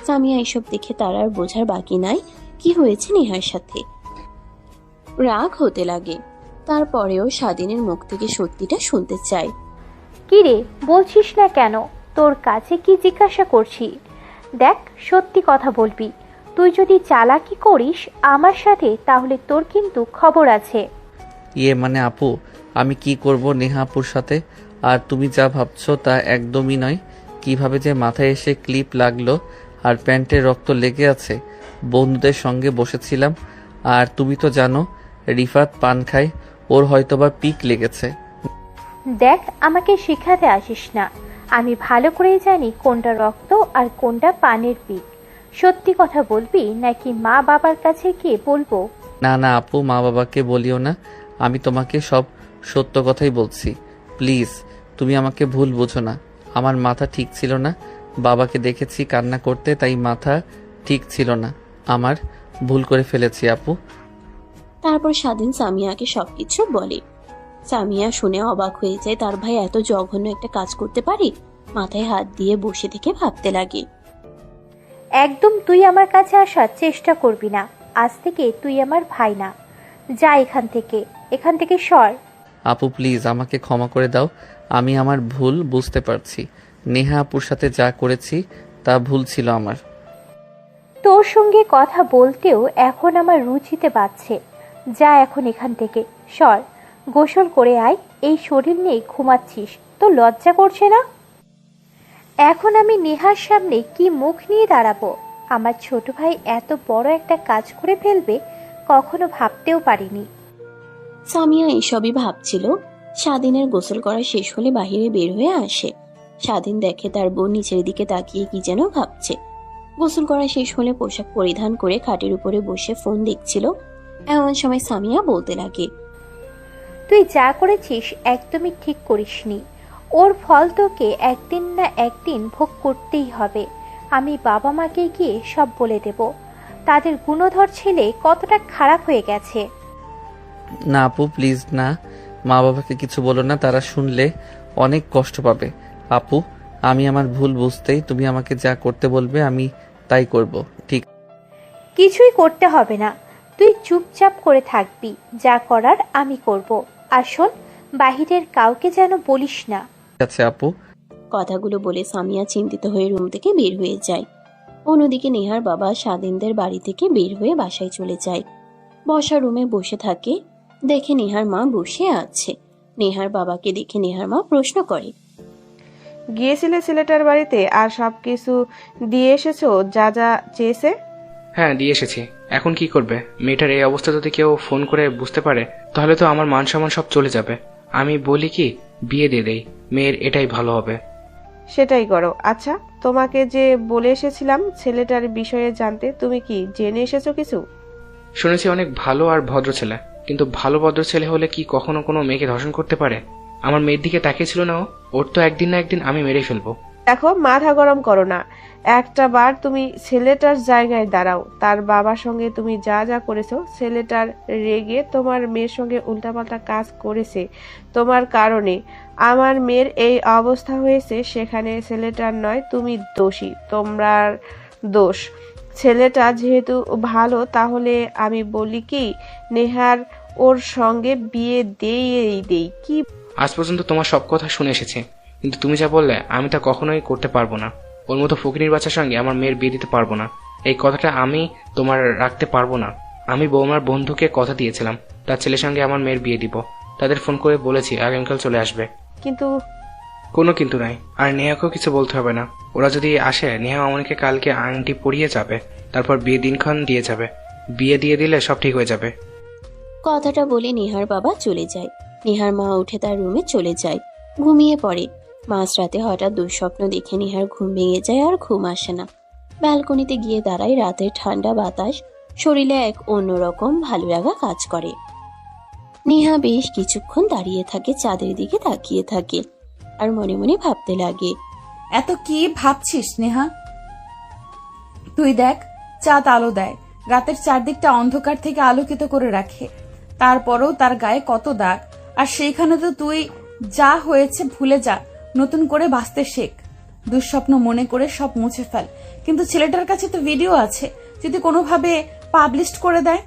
সামিয়া এসব দেখে তার আর বোঝার বাকি নাই কি হয়েছে নেহার সাথে। রাগ হতে লাগে, তারপরেও স্বাধীনের মুখ থেকে সত্যিটা শুনতে চায়। কিরে, বলছিস না কেন? তোর কাছে কি জিজ্ঞাসা করছি? দেখ, সত্যি কথা বলবি। তুই যদি চালাকি করিস আমার সাথে, তাহলে তোর কিন্তু খবর আছে। মানে আপু, আমি কি করব নেহা আপুর সাথে? আর তুমি যা ভাবছো তা একদমই নয়। কিভাবে যে মাথায় এসে ক্লিপ লাগলো আর প্যান্টে রক্ত লেগে আছে। বন্ধুদের সঙ্গে বসেছিলাম, আর তুমি তো জানো রিফাত পান খায়, ওর হয়তোবা পিক লেগেছে। দেখ, আমাকে শিখাতে আসিস না। আমি ভালো করেই জানি কোনটা রক্ত আর কোনটা পানের পিক। সত্যি কথা বলবি নাকি মা বাবার কাছে গিয়ে বলবো? না না আপু, মা বাবাকে বলিও না, আমি তোমাকে সব সত্য কথাই বলছি। প্লিজ, তুমি আমাকে ভুল বোঝো না। আমার মাথা ঠিক ছিল না, বাবাকে দেখেছি কান্না করতে, তাই মাথা ঠিক ছিল না। আমার ভুল করে ফেলেছি আপু। তারপর স্বাধীন সামিয়াকে সবকিছু বলে। সামিয়া শুনে অবাক হয়ে যায়, তার ভাই এত জঘন্য একটা কাজ করতে পারে। মাথায় হাত দিয়ে বসে থেকে ভাবতে লাগে। একদম তুই আমার কাছে আসার চেষ্টা করবি না। আজ থেকে তুই আমার ভাই না। যা এখান থেকে সর। আপু প্লিজ আমাকে ক্ষমা করে দাও, আমি আমার ভুল বুঝতে পারছি। নেহা আপুর সাথে যা করেছি তা ভুল ছিল আমার। তোর সঙ্গে কথা বলতেও এখন আমার রুচিতে বাজছে। যা এখন এখান থেকে সর। গোসল করে আয়। এই শরীর নিয়ে ঘুমাচ্ছিস, তো লজ্জা করছে না? এখন আমি নেহার সামনে কি মুখ নিয়ে দাঁড়াবো? আমার ছোট ভাই এত বড় একটা কাজ করে ফেলবে কখনো ভাবতেও পারিনি। সামিয়া এসবই ভাবছিল। স্বাধীনের গোসল করা শেষ হলে বাহিরে বের হয়ে আসে। স্বাধীন দেখে তার বোন নিচের দিকে তাকিয়ে কি যেন ভাবছে। গোসল করা শেষ হলে পোশাক পরিধান করে খাটের উপরে বসে ফোন দেখছিল। এমন সময় সামিয়া বলতে লাগে, তুই যা করেছিস একদমই ঠিক করিসনি। ওর ফল তোকে একদিন না একদিন ভোগ করতেই হবে। আমি বাবা মাকে গিয়ে সব বলে দেব তাদের গুণধর ছেলে কতটা খারাপ হয়ে গেছে। না আপু প্লিজ না, মা বাবাকে কিছু বলো না, তারা শুনলে অনেক কষ্ট পাবে। আপু, আমি আমার ভুল বুঝতেই তুমি আমাকে যা করতে বলবে আমি তাই করব। ঠিক কিছুই করতে হবে না, তুই চুপচাপ করে থাকবি। যা করার আমি করব। আর শোন, বাহিরের কাউকে যেন বলিস না। আছে আপু। কথাগুলো বলে সামিয়া চিন্তিত হয়ে রুম থেকে বের হয়ে যায়। অন্যদিকে নেহার বাবা স্বাধীনদের বাড়ি থেকে বের হয়ে বাসায় চলে যায়। বসার রুমে বসে থাকে, দেখে নেহার মা বসে আছে। নেহার বাবাকে দেখে নেহার মা প্রশ্ন করে, গিয়েছিলে ছেলেটার বাড়িতে আর সবকিছু দিয়ে এসেছো যা যা চেয়েছে? হ্যাঁ, দিয়ে এসেছি। এখন কি করবে? মেয়েটার এই অবস্থা যদি কেউ ফোন করে বুঝতে পারে তাহলে তো আমার মান সম্মান সব চলে যাবে। আমি বলি কি, বিয়ে দিয়ে দেই, মেয়ের এটাই ভালো হবে। সেটাই করো। আচ্ছা, তোমাকে যে বলে এসেছিলাম ছেলেটার বিষয়ে জানতে, তুমি কি জেনে এসেছো কিছু? শুনেছি অনেক ভালো আর ভদ্র ছেলে, কিন্তু ভালো ভদ্র ছেলে হলে কি কখনো কোনো মেয়েকে ধর্ষণ করতে পারে? আমার মেয়ের দিকে তাকিয়েছিল না ও? ওর তো একদিন না একদিন আমি মেরে ফেলবো। দেখো, মাথা গরম করো না। একটা বার তুমি ছেলেটার জায়গায় দাঁড়াও। তার বাবার সঙ্গে তুমি যা যা করেছো, ছেলেটার রেগে তোমার মেয়ের সঙ্গে উল্টাপাল্টা কাজ করেছে তোমার কারণে। আমার মেয়ের এই অবস্থা হয়েছে, সেখানে ছেলেটার নয়, তুমি দোষী, তোমার দোষ। ছেলেটা যেহেতু ভালো, তাহলে আমি বলি কি, নেহার ওর সঙ্গে বিয়ে দেই কি? আজ পর্যন্ত তোমার সব কথা শুনে এসেছি, কিন্তু তুমি যা বললে আমি তা কখনোই করতে পারবো না। ওর মতো ফকিনীর বাচ্চার সঙ্গে আমার মেয়ের বিয়ে দিতে পারবো না। এই কথাটা আমি তোমার রাখতে পারবো না। আমি বৌমার বন্ধুকে কথা দিয়েছিলাম তার ছেলের সঙ্গে আমার মেয়ের বিয়ে দিব। তাদের ফোন করে বলেছি আগামীকাল চলে আসবে। কিন্তু কোনো কিন্তু নাই। আর নেহাকেও কিছু বলতে হবে না। ওরা যদি আসে, নেহা আমাকে কালকে আংটি পরিয়ে যাবে, তারপর বিয়ে দিনক্ষণ দিয়ে যাবে। বিয়ে দিয়ে দিলে সব ঠিক হয়ে যাবে। কথাটা বলে নেহার বাবা চলে যায়। নেহার মা উঠে তার রুমে চলে যায়, ঘুমিয়ে পড়ে। মাঝরাতে হঠাৎ দুঃস্বপ্ন দেখে নেহার ঘুম ভেঙে যায়, আর ঘুম আসে না। ব্যালকনিতে গিয়ে দাঁড়ায়, রাতের ঠান্ডা বাতাস শরীরে এক অন্যরকম ভালো লাগা কাজ করে। নেহা বেশ কিছুক্ষণ দাঁড়িয়ে থাকে, চাঁদের দিকে তাকিয়ে থাকে। আর মনে মনে ভাবতে লাগে। এত কি ভাবছিস নেহা? তুই দেখ, চাঁদ আলো দেয়, রাতের চারদিকটা অন্ধকার থেকে আলোকিত করে রাখে। তারপরেও তার গায়ে কত দাগ, আর সেইখানে তো তুই যা হয়েছে ভুলে যা, নতুন করে বাঁচতে শেখ। দুঃস্বপ্ন মনে করে সব মুছে ফেল। কিন্তু ছেলেটার কাছে তো ভিডিও আছে, যদি কোনোভাবে পাবলিশ করে দেয়।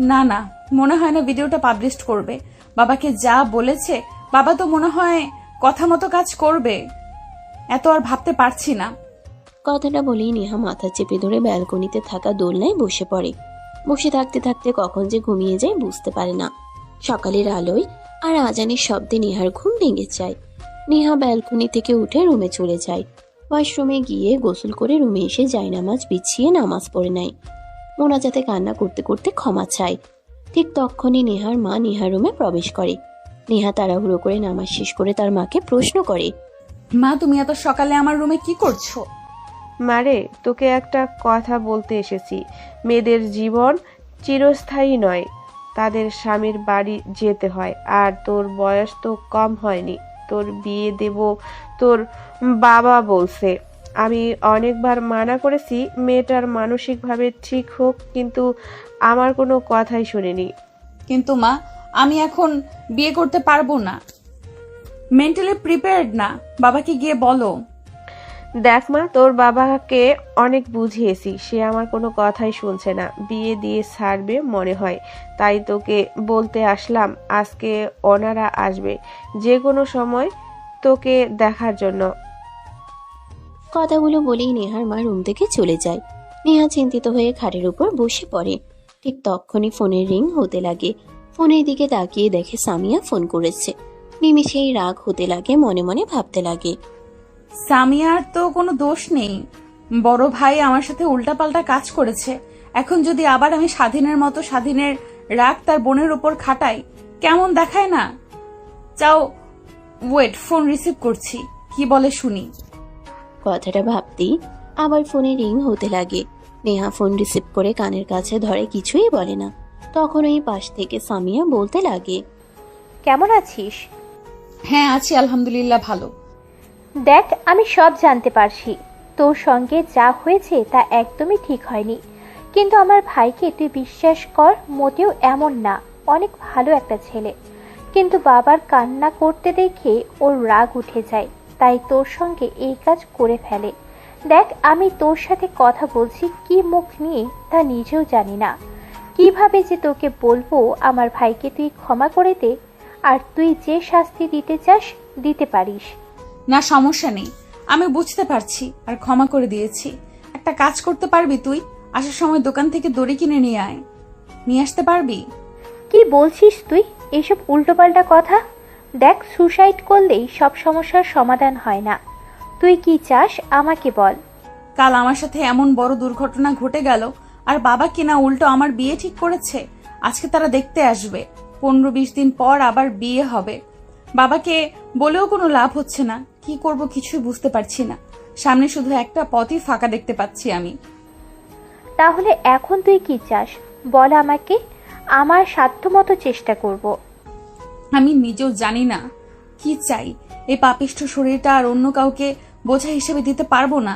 না না, মনে হয় না ভিডিওটা পাবলিশ করবে। বাবাকে যা বলেছে, বাবা তো মনে হয় কথা মতো কাজ করবে। এত আর ভাবতে পারছি না। কথাটা বলেই নেহা মাথা চেপে ধরে ব্যালকনিতে থাকা দোলনায় বসে পড়ে। বসে থাকতে থাকতে কখন যে ঘুমিয়ে যায় বুঝতে পারে না। সকালের আলোয় আর আজানের শব্দে নেহার ঘুম ভেঙে যায়। নেহা ব্যালকনি থেকে উঠে রুমে চলে যায়। ওয়াশরুমে গিয়ে গোসল করে রুমে এসে জায়নামাজ বিছিয়ে নামাজ পড়ে নেয়। মোনাজাতে কান্না করতে করতে ক্ষমা চায়। ঠিক তখনই নেহার মা নেহার রুমে প্রবেশ করে। নেহা তাড়াহুড়ো করে নামাজ শেষ করে তার মাকে প্রশ্ন করে, মা, তুমি এত সকালে আমার রুমে কি করছো? মারে, তোকে একটা কথা বলতে এসেছি। মেয়েদের জীবন চিরস্থায়ী নয়, তাদের স্বামীর বাড়ি যেতে হয়। আর তোর বয়স তো কম হয়নি, তোর বিয়ে দেব তোর বাবা বলছে। আমি অনেকবার মানা করেছি মেয়েটার মানসিকভাবে ঠিক হোক, কিন্তু আমার কোনো কথাই শুনেনি। কিন্তু মা, আমি এখন বিয়ে করতে পারবো না, মেন্টালি প্রিপেয়ার্ড না। বাবাকে গিয়ে বলো। দেখ মা, তোর বাবাকে অনেক বুঝিয়েছি, সে আমার কোনো কথাই শুনছে না। বিয়ে দিয়ে ছাড়বে মনে হয়, তাই তোকে বলতে আসলাম। আজকে ওনারা আসবে যে কোনো সময় তোকে দেখার জন্য। কথাগুলো বলেই নেহার মা রুম থেকে চলে যায়। নেহা চিন্তিত হয়ে খাটের উপর বসে পড়ে। ঠিক তখনই ফোনের রিং হতে লাগে। ফোনের দিকে তাকিয়ে দেখে সামিয়া ফোন করেছে। নিমিষেই রাগ হতে লাগে, মনে মনে ভাবতে লাগে, সামিয়ার তো কোনো দোষ নেই। বড় ভাই আমার সাথে উল্টাপাল্টা কাজ করেছে। এখন যদি আবার আমি স্বাধীনের মতো স্বাধীনের রাগ তার বোনের উপর খাটাই, কেমন দেখায় না? চাও ওয়েট, ফোন রিসিভ করছি, কি বলে শুনি। কথাটা ভাবতেই আবার ফোনে রিং হতে লাগে। নেহা ফোন রিসিভ করে কানের কাছে ধরে, কিছুই বলে না। তখন ওই পাশ থেকে সামিয়া বলতে লাগে, কেমন আছিস? হ্যাঁ আছি, আলহামদুলিল্লাহ ভালো। দেখ, আমি সব জানতে পারছি। তোর সঙ্গে যা হয়েছে তা একদমই ঠিক হয়নি, কিন্তু আমার ভাইকে তুই বিশ্বাস কর, মোটেও এমন না। অনেক ভালো একটা ছেলে, কিন্তু বাবার কান্না করতে দেখে ওর রাগ উঠে যায়, তাই তোর সঙ্গে এই কাজ করে ফেলে। দেখ, আমি তোর সাথে কথা বলছি কি মুখ নিয়ে তা নিজেও জানি না। কিভাবে যে তোকে বলবো আমার ভাইকে তুই ক্ষমা করে দে, আর তুই যে শাস্তি দিতে চাস দিতে পারিস। না, সমস্যা নেই, আমি বুঝতে পারছি আর ক্ষমা করে দিয়েছি। একটা কাজ করতে পারবি তুই? আসার সময় দোকান থেকে দড়ি কিনে নিয়ে আসতে পারবি? কি বলছিস তুই এইসব উল্টোপাল্টা কথা? দেখ, সুসাইড করলেই সব সমস্যার সমাধান হয় না। তুই কি চাস আমাকে বল। কাল আমার সাথে এমন বড় দুর্ঘটনা ঘটে গেল, আর বাবা কিনা উল্টো আমার বিয়ে ঠিক করেছে। আজকে তারা দেখতে আসবে, 15-20 দিন পর আবার বিয়ে হবে। বাবাকে বলেও কোনো লাভ হচ্ছে না, কি করব কিছুই বুঝতে পারছি না। সামনে শুধু একটা পথই ফাঁকা দেখতে পাচ্ছি আমি। তাহলে এখন তুই কি চাস বল আমাকে, আমার সাধ্যমতো চেষ্টা করব। আমি নিজেও জানি না কি চাই। এই পাপিষ্ঠ শরীরটা আর অন্য কাউকে বোঝা হিসেবে দিতে পারবো না।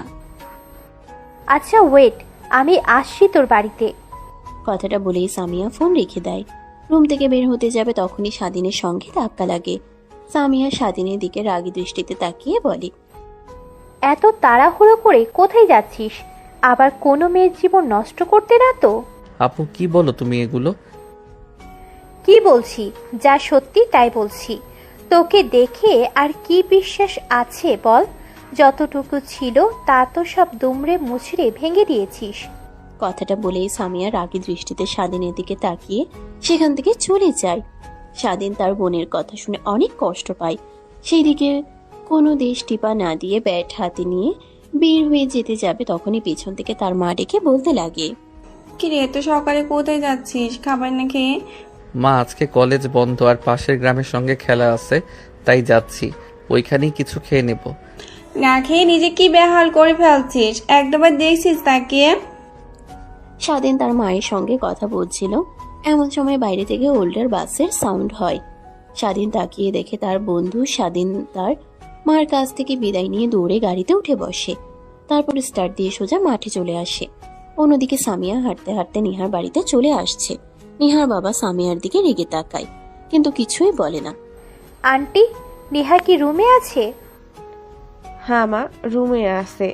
আচ্ছা ওয়েট, আমি আসছি তোর বাড়িতে। কথাটা বলেই সামিয়া ফোন রেখে দেয়। রুম থেকে বের হতে যাবে তখনই স্বাধীনের সঙ্গে ধাক্কা লাগে। সামিয়া স্বাধীনের দিকে রাগী দৃষ্টিতে তাকিয়ে বলে, এত তাড়াহুড়ো করে কোথায় যাচ্ছিস? আবার কোনো মেয়ের জীবন নষ্ট করতে না তো? আপু কি বলো তুমি এগুলো? কি বলছি, যা সত্যি তাই বলছি। তোকে দেখে আর কি বিশ্বাস আছে বল? যতটুকু ছিল তা তো সব দুমড়ে মুচড়ে ভেঙে দিয়েছিস। কথাটা বলেই সামিয়া রাগী দৃষ্টিতে স্বাধীনের দিকে তাকিয়ে সেখান থেকে চলে যায়। স্বাধীন তার বোনের কথা শুনে অনেক কষ্ট পায়। সেই দিকে কোনো দেশ টিপা না দিয়ে ব্যাট হাতে নিয়ে বের হয়ে যেতে যাবে তখনই পেছন থেকে তার মা ডেকে বলতে লাগে, কিরে, এত সকালে কোথায় যাচ্ছিস? খাবার না খেয়ে? মা, আজকে কলেজ বন্ধ আর পাশের গ্রামের সঙ্গে খেলা আছে, তাই যাচ্ছি। ওইখানেই কিছু খেয়ে নেব। না খেয়ে নিজে কি বেহাল করে ফেলছিস? একবার দেখছিস তাকিয়ে? স্বাধীন তার মায়ের সঙ্গে কথা বলছিল। এমন সময় বাইরে থেকে ওল্ডার বাসের সাউন্ড হয়। স্বাধীন তাকিয়ে দেখে তার বন্ধু স্বাধীন তার মার কাছ থেকে বিদায় নিয়ে দৌড়ে গাড়িতে উঠে বসে। তারপর স্টার্ট দিয়ে সোজা মাঠে চলে আসে। অন্যদিকে সামিয়া হাঁটতে হাঁটতে নিহার বাড়িতে চলে আসছে। নিহার বাবা সামিয়ার দিকে রেগে তাকায়, কিন্তু কিছুই বলে না। আন্টি, নেহা কি রুমে আছে? হ্যাঁ মা, রুমে আছে।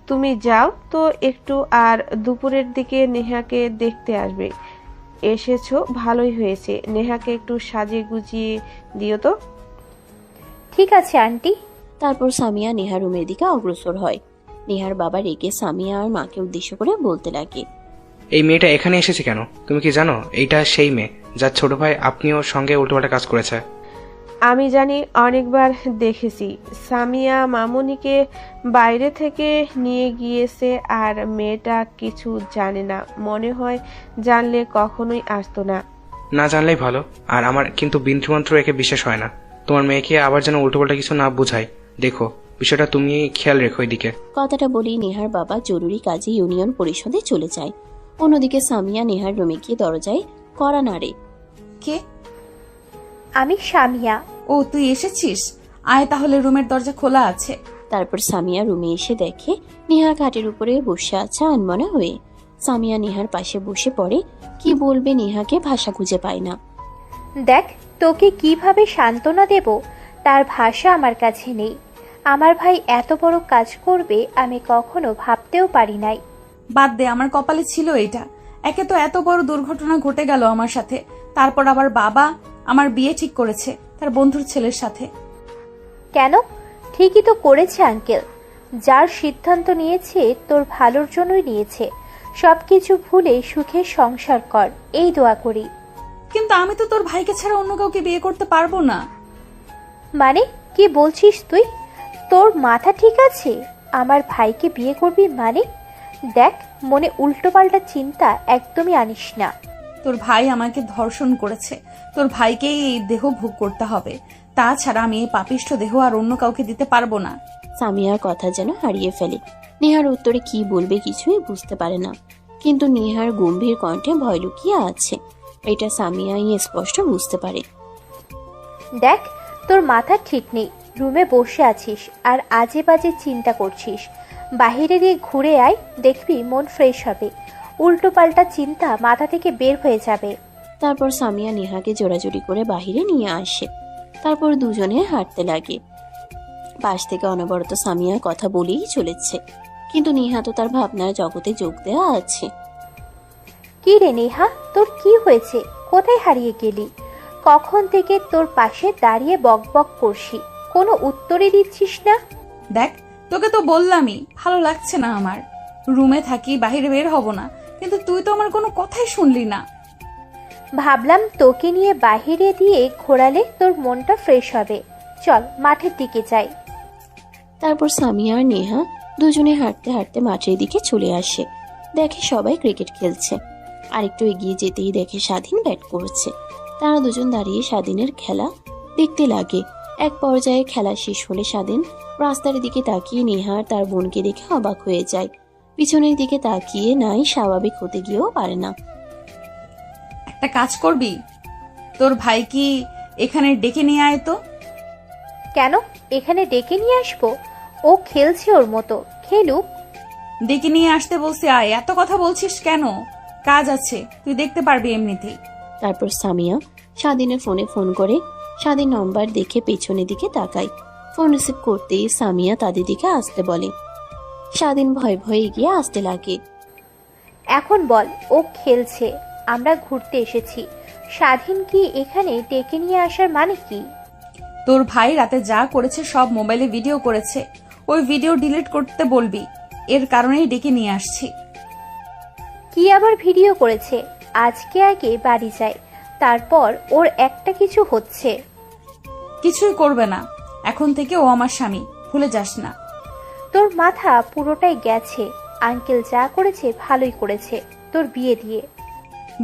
তুমি যাও তো একটু, আর দুপুরের দিকে নেহাকে দেখতে আসবে। এসেছো ভালোই হয়েছে, নেহাকে একটু সাজিয়ে গুছিয়ে দিও তো। ঠিক আছে আন্টি। তারপর সামিয়া নেহার রুমের দিকে অগ্রসর হয়। নেহার বাবা রেগে সামিয়া আর মাকে উদ্দেশ্য করে বলতে লাগে, এই মেয়েটা এখানে এসেছে কেন? তুমি কি জানো এইটা সেই মেয়ে যার ছোট ভাই আপনিও সঙ্গে উল্টোপাল্টা কাজ করেছে? আমি জানি, অনেকবার দেখেছি। সামিয়া মামুনিকে বাইরে থেকে নিয়ে গিয়েছে, আর মেয়েটা কিছু জানে না। মনে হয় জানলে কখনোই আসতো না। না জানলেই ভালো। আর আমার কিন্তু বিন্দুমাত্র একে বিশ্বাস হয় না। তোমার মেয়েকে আবার যেন উল্টোপাল্টা কিছু না বোঝায়। দেখো, বিষয়টা তুমি খেয়াল রেখো এদিকে। কথাটা বলেই নেহার বাবা জরুরি কাজে ইউনিয়ন পরিষদে চলে যায়। অন্যদিকে সামিয়া নেহার রুমে গিয়ে দরজায় কড়া নাড়ে। কে? আমি সামিয়া। ও, তুই এসেছিস? আয় তাহলে, রুমের দরজা খোলা আছে। তারপর সামিয়া রুমে এসে দেখে নেহা খাটের উপরে বসে আছে আনমনা হয়ে। সামিয়া নেহার পাশে বসে পড়ে। কি বলবে নেহাকে ভাষা খুঁজে পায় না। দেখ, তোকে কিভাবে সান্ত্বনা দেব তার ভাষা আমার কাছে নেই। আমার ভাই এত বড় কাজ করবে আমি কখনো ভাবতেও পারি নাই। বাদ দে, আমার কপালে ছিল এটা। একে তো এত বড় দুর্ঘটনা ঘটে গেল আমার সাথে, তারপর আবার বাবা আমার বিয়ে ঠিক করেছে তার বন্ধুর ছেলের সাথে। কেন? ঠিকই তো করেছে আঙ্কেল। যার সিদ্ধান্ত নিয়েছে তোর ভালোর জন্যই নিয়েছে। সবকিছু ভুলে সুখে সংসার কর, এই দোয়া করি। কিন্তু আমি তো তোর ভাইকে ছাড়া অন্য কাউকে বিয়ে করতে পারবো না। মানে কি বলছিস তুই? তোর মাথা ঠিক আছে? আমার ভাইকে বিয়ে করবি মানে? দেখ, মনে উল্টোপাল্টা চিন্তা একদমই আনিস না। তোর ভাই আমাকে ধর্ষণ করেছে, তোর ভাইকেই এই দেহ ভোগ করতে হবে। তাছাড়া আমি এই পাপিষ্ঠ দেহ আর অন্য কাউকে দিতে পারবো না। সামিয়ার কথা যেন হারিয়ে ফেলে। নেহার উত্তরে কি বলবে কিছুই বুঝতে পারে না, কিন্তু নেহার গম্ভীর কণ্ঠে ভয় লুকিয়ে আছে, এটা সামিয়াই স্পষ্ট বুঝতে পারে। দেখ, তোর মাথা ঠিক নেই। রুমে বসে আছিস আর আজে বাজে চিন্তা করছিস। বাহিরে দিয়ে ঘুরে আয়, দেখবি মন ফ্রেশ হবে। উল্টো পাল্টা চিন্তা মাথা থেকে বের হয়ে যাবে। তারপর সামিয়া নেহাকে জোরাজুরি করে বাহিরে নিয়ে আসে। তারপর দুজনে হাঁটতে লাগে। পাশ থেকে অনবরত সামিয়ার কথা বলেই চলেছে, কিন্তু নেহা তো তার ভাবনার জগতে যোগ দেওয়া আছে। কি রে নেহা, তোর কি হয়েছে? কোথায় হারিয়ে গেলি? কখন থেকে তোর পাশে দাঁড়িয়ে বক বক করছি, কোনো উত্তরই দিচ্ছিস না। দেখ, তোকে তো বললামই ভালো লাগছে না আমার। রুমে থাকি, বাইরে বের হব না, কিন্তু তুই তো আমার কোনো কথাই শুনলি না। ভাবলাম তোকে নিয়ে বাহিরে দিয়ে ঘোরালে তোর মনটা ফ্রেশ হবে। চল মাঠের দিকে যাই। তারপর সামিয়া আর নেহা দুজনে হাঁটতে হাঁটতে মাঠের দিকে চলে আসে। দেখে সবাই ক্রিকেট খেলছে। আরেকটু এগিয়ে যেতেই দেখে স্বাধীন ব্যাট করছে। তারা দুজন দাঁড়িয়ে স্বাধীনের খেলা দেখতে লাগে। এক পর্যায়ে খেলা শেষ হলে স্বাধীন রাস্তার দিকে তাকিয়ে নেহা তার বোনকে দেখে অবাক হয়ে যায়। পিছনের দিকে তাকিয়ে নাই স্বাভাবিক হতে গিয়েও পারে না। একটা কাজ করবি, তোর ভাই কি এখানে ডেকে নিয়ে আয় তো। কেন এখানে ডেকে নিয়ে আসবো? ও খেলছে ওর মতো, খেলুক। ডেকে নিয়ে আসতে বলছি, আয়। এত কথা বলছিস কেন? কাজ আছে, তুই দেখতে পারবি এমনিতেই। তারপর সামিয়া স্বাধীনের ফোনে ফোন করে। স্বাধীন নম্বর দেখে পেছনের দিকে তাকায়। ফোন রিসিভ করতেই সামিয়া তাদের দিকে আসতে বলে। স্বাধীন ভয় ভয়ে গিয়ে আসতে লাগে। এখন বল, ও খেলছে, আমরা ঘুরতে এসেছি। স্বাধীন কি এখানে ডেকে নিয়ে আসার মানে কি? তোর ভাই রাতে যা করেছে সব মোবাইলে ভিডিও করেছে, ওই ভিডিও ডিলিট করতে বলবি। এর কারণেই ডেকে নিয়ে আসছি। কি আবার ভিডিও করেছে? আজকে আগে বাড়ি যায়, তারপর ওর একটা কিছু হচ্ছে। কিছুই করবে না, এখন থেকে ও আমার স্বামী, ভুলে যাস না। তোর মাথা পুরোটাই গেছে। আঙ্কেল যা করেছে ভালোই করেছে তোর বিয়ে দিয়ে।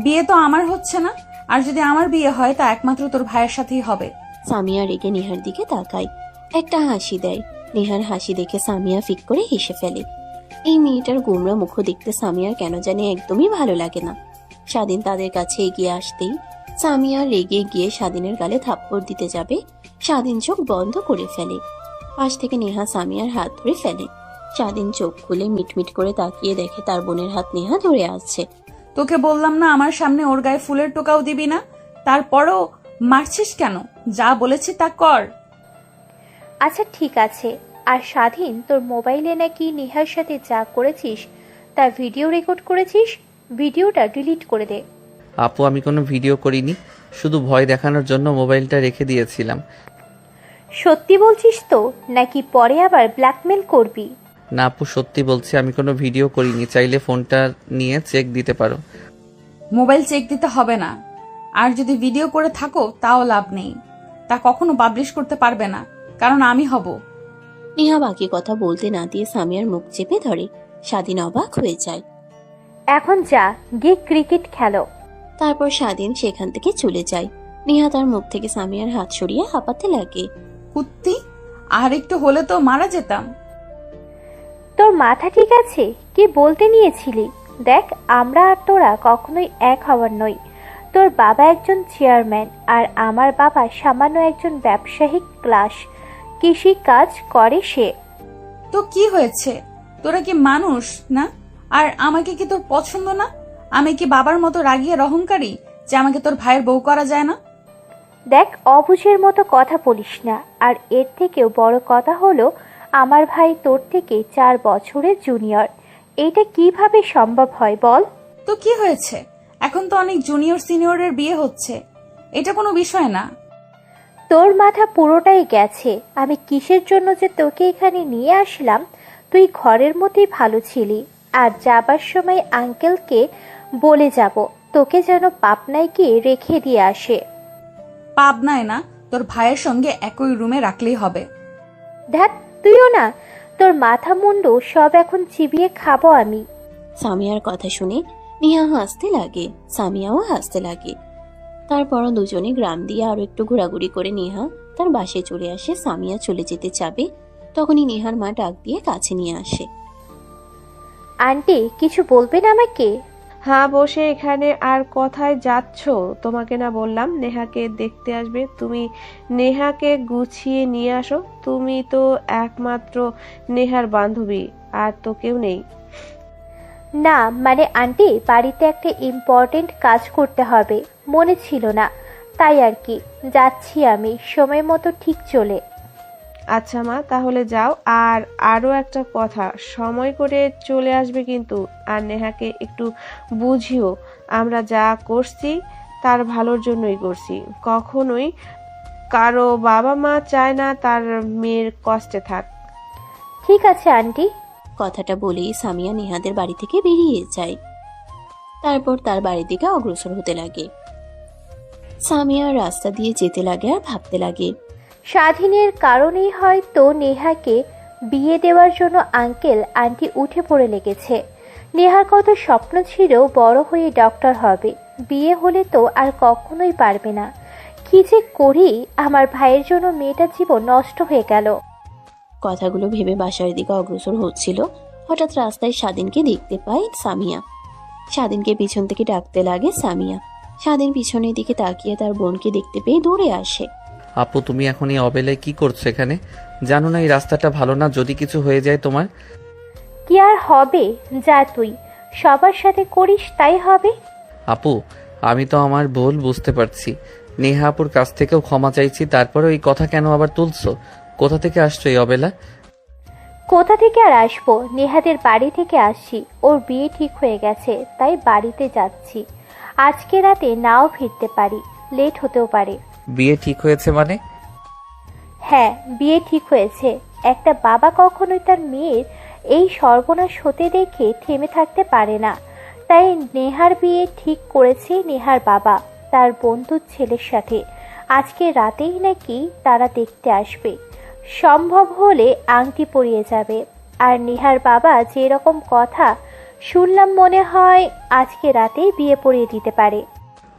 বিয়ে তো আমার হচ্ছে না, আর যদি আমার বিয়ে হয় তা একমাত্র তোর ভাইয়ের সাথেই হবে। সামিয়া রেগে নেহার দিকে তাকায়, একটা হাসি দেয়। নেহার হাসি দেখে সামিয়া ফিক করে হেসে ফেলে। এই মেয়েটার গোমরা মুখ দেখতে সামিয়ার কেন জানি একদমই ভালো লাগে না। স্বাধীন তাদের কাছে এগিয়ে আসতেই সামিয়া রেগে গিয়ে স্বাধীনের গালে থাপ্পড় দিতে যাবে। স্বাধীন চোখ বন্ধ করে ফেলে। পাশ থেকে নেহা সামিয়ার হাত ধরে ফেলে। স্বাধীন চোখ খুলে মিটমিট করে তাকিয়ে দেখে তার বোনের হাত নেহা ধরে আছে। তোকে বললাম না আমার সামনে ওর গায়ে ফুলের টোকাও দিবি না, তারপরও মারছিস কেন? যা বলেছি তা কর। আচ্ছা ঠিক আছে। আর স্বাধীন, তোর মোবাইলে নাকি নেহার সাথে যা করেছিস তা ভিডিও রেকর্ড করেছিস, ভিডিওটা ডিলিট করে দে। আপু আমি কোনো ভিডিও করিনি, শুধু ভয় দেখানোর জন্য মোবাইলটা রেখে দিয়েছিলাম। সত্যি বলছিস তো, নাকি পরে আবার ব্ল্যাকমেল করবি? না আপু সত্যি বলছি, আমি কোনো ভিডিও করিনি, চাইলে ফোনটা নিয়ে চেক দিতে পারো। মোবাইল চেক দিতে হবে না, আর যদি ভিডিও করে থাকো তাও লাভ নেই, তা কখনো পাবলিশ করতে পারবে না, কারণ আমি হব। নেহা বাকি কথা বলতে না দিয়ে সামিয়ার মুখ চেপে ধরে। স্বাধীন অবাক হয়ে যায়। এখন যা, গিয়ে ক্রিকেট খেলো। তারপর স্বাধীন সেখান থেকে চলে যায়। নেহা তার মুখ থেকে সামিয়ার হাত সরিয়ে হাঁপাতে লাগে। কুত্তি, আর একটু হলে তো মারা যেতাম। তোর মাথা ঠিক আছে? কি বলতে নিয়েছিলি? দেখ, আমরা আর তোরা কখনোই এক হওয়ার নই। তোর বাবা একজন চেয়ারম্যান, আর আমার বাবা সামান্য একজন ব্যবসায়িক ক্লাস কৃষি কাজ করে সে। তো কি হয়েছে? তোরা কি মানুষ না? আর আমাকে কি তোর পছন্দ না? আমি কি বাবার মতো রাগিয়ে অহংকারী যে আমাকে তোর ভাইয়ের বউ করা যায় না? দেখ, অবুঝের মতো কথা বলিস না। আর এর থেকেও বড় কথা হলো, আমার ভাই তোর থেকে 4 বছরের জুনিয়র। এটা কিভাবে সম্ভব হয় বল? তো কি হয়েছে? এখন তো অনেক জুনিয়র সিনিয়রের বিয়ে হচ্ছে, এটা কোনো বিষয় না। তোর মাথা পুরোটাই গেছে। আমি কিসের জন্য যে তোকে এখানে নিয়ে আসলাম? তুই ঘরের মধ্যেই ভালো ছিলি, আর যাবার সময় আঙ্কেলকে বলে যাব তোকে যেন পাবনায় গিয়ে রেখে দিয়ে আসে। পাবনায় না, তোর ভাইয়ের সঙ্গে একই রুমে রাখলেই হবে। ধ্যাত, তুইও না, তোর মাথা মুন্ডু সব এখন চিবিয়ে খাবো আমি। সামিয়ার কথা শুনে নেহা হাসতে লাগে, সামিয়াও হাসতে লাগে। তারপর দুজনে গ্রাম দিয়ে আরো একটু ঘোরাঘুরি করে নেহা তার বাসায় চলে আসে। সামিয়া চলে যেতে চাবে, তখনই নেহার মা ডাক দিয়ে কাছে নিয়ে আসে। আন্টি, কিছু বলবেন আমাকে? হ্যাঁ, বসে এখানে আর কোথায় যাচ্ছ? তোমাকে না বললাম নেহাকে দেখতে আসবে? তুমি নেহাকে গুছিয়ে নিয়ে আসো। তুমি তো একমাত্র নেহার বান্ধবী, আর তো কেউ নেই। না মানে আন্টি, বাড়িতে একটা ইম্পর্টেন্ট কাজ করতে হবে, মনে ছিল না, তাই আর কি। যাচ্ছি আমি সময় মতো ঠিক চলে। আচ্ছা মা, তাহলে যাও। আর আরো একটা কথা, সময় করে চলে আসবে কিন্তু। আর নেহাকে একটু বুঝিও, আমরা যা করছি তার ভালোর জন্যই করছি। কখনোই কারো বাবা মা চায় না তার মেয়ের কষ্টে থাক। ঠিক আছে আন্টি। কথাটা বলেই সামিয়া নেহাদের বাড়ি থেকে বেরিয়ে যায়। তারপর তার বাড়ির দিকে অগ্রসর হতে লাগে। সামিয়া রাস্তা দিয়ে যেতে লাগে আর ভাবতে লাগে, স্বাধীনের কারণেই হয়তো নেহাকে বিয়ে দেওয়ার জন্য আঙ্কেল আন্টি উঠে পড়ে লেগেছে। নেহার কত স্বপ্ন ছিল বড় হয়ে ডক্টর হবে, বিয়ে হলে তো আর কখনোই পারবে না। কি যে করি, আমার ভাইয়ের জন্য মেয়েটার জীবন নষ্ট হয়ে গেল। কথাগুলো ভেবে বাসার দিকে অগ্রসর হচ্ছিল, হঠাৎ রাস্তায় স্বাধীনকে দেখতে পায় সামিয়া। স্বাধীনকে পিছন থেকে ডাকতে লাগে সামিয়া। স্বাধীন পিছনের দিকে তাকিয়ে তার বোনকে দেখতে পেয়ে দৌড়ে আসে। আপু তুমি এখন এই অবেলায় কি করছো এখানে? জানো না এই রাস্তাটা ভালো না, যদি কিছু হয়ে যায় তোমার? কি আর হবে, যা তুই সবার সাথে করিস তাই হবে। আপু আমি তো আমার ভুল বুঝতে পারছি, নেহা আপুর কাছ থেকেও ক্ষমা চাইছি, তারপরে এই কথা কেন আবার তুলছো? কোথা থেকে আসছো এই অবেলা? কোথা থেকে আর আসবো, নেহাদের বাড়ি থেকে আসছি। ওর বিয়ে ঠিক হয়ে গেছে, তাই বাড়িতে যাচ্ছি। আজকে রাতে নাও ফিরতে পারি, লেট হতেও পারে। বিয়ে ঠিক হয়েছে মানে? হ্যাঁ, বিয়ে ঠিক হয়েছে। একটা বাবা কখনোই তার মেয়ের এই সর্বনাশ হতে দেখে থেমে থাকতে পারে না, তাই নেহার বিয়ে ঠিক করেছে নেহার বাবা তার বন্ধুর ছেলের সাথে। আজকে রাতেই নাকি তারা দেখতে আসবে, সম্ভব হলে আংটি পরিয়ে যাবে। আর নেহার বাবা যেরকম কথা শুনলাম, মনে হয় আজকে রাতেই বিয়ে পরিয়ে দিতে পারে।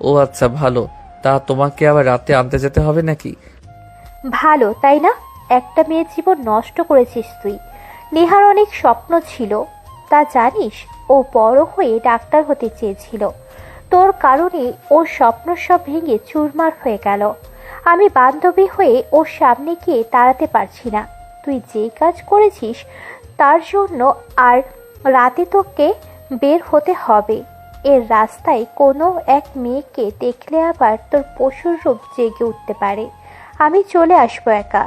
ও আচ্ছা ভালো, তা তোমাকে আবার রাতে আনতে যেতে হবে নাকি? ভালো তাই না? একটা মেয়ের জীবন নষ্ট করেছিস তুই। নেহার অনেক স্বপ্ন ছিল, তা জানিস? ও বড় হয়ে ডাক্তার হতে চেয়েছিল, তোর কারণে ওর স্বপ্ন সব ভেঙে চুরমার হয়ে গেল। আমি বান্ধবী হয়ে ওর সামনে গিয়ে দাঁড়াতে পারছি না। তুই যে কাজ করেছিস তার জন্য আর রাতে তোকে বের হতে হবে। এর রাস্তায় কোনো এক মেয়েকে দেখলে আবার তোর পশুর রূপ জেগে উঠতে পারে। আমি চলে আসবো একা।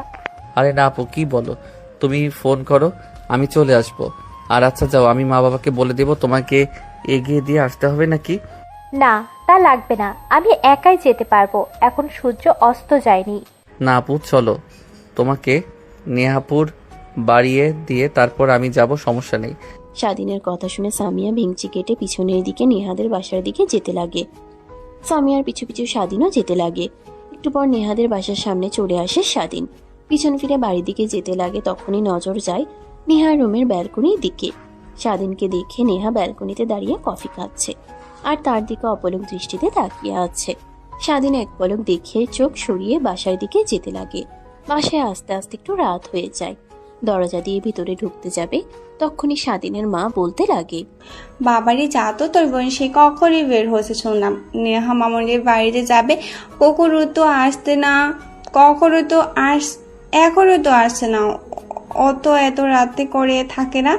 আরে না আপু, কি বলো? তুমি ফোন করো, আমি চলে আসব। আর আচ্ছা যাও, আমি মা বাবাকে বলে দেব তোমাকে এগিয়ে দিয়ে আসতে হবে নাকি? না, তা লাগবে না, আমি একাই যেতে পারবো। এখন সূর্য অস্ত যায়নি। না আপু চলো, তোমাকে নেহাপুর বাড়িয়ে দিয়ে তারপর আমি যাব, সমস্যা নেই। স্বাধীনের কথা শুনে সামিয়া ভেঙচি কেটে পিছনের দিকে নেহাদের বাসার দিকে যেতে লাগে। সামিয়ার পিছু পিছু স্বাধীনও যেতে লাগে। একটু পর নেহাদের বাসার সামনে চলে আসে স্বাধীন। পিছন ফিরে বাড়ির দিকে যেতে লাগে, তখনই নজর যায় নেহার রুমের ব্যালকনির দিকে। স্বাধীনকে দেখে নেহা ব্যালকনিতে দাঁড়িয়ে কফি খাচ্ছে আর তার দিকে অপলক দৃষ্টিতে তাকিয়ে আছে। স্বাধীন এক পলক দেখে চোখ সরিয়ে বাসার দিকে যেতে লাগে। বাসায় আস্তে আস্তে একটু রাত হয়ে যায়। দরজা দিয়ে ভিতরে ঢুকতে যাবে, তখনই স্বাধীনের মা বলতে লাগে, বাবারই যা তো, তোর বোন সে কখনই বের হয়েছে শুনলাম। নেহা মামনের বাড়িতে যাবে, কখনো তো আসতে না, এখনো তো আসছে না। এত রাতে করে থাকে না।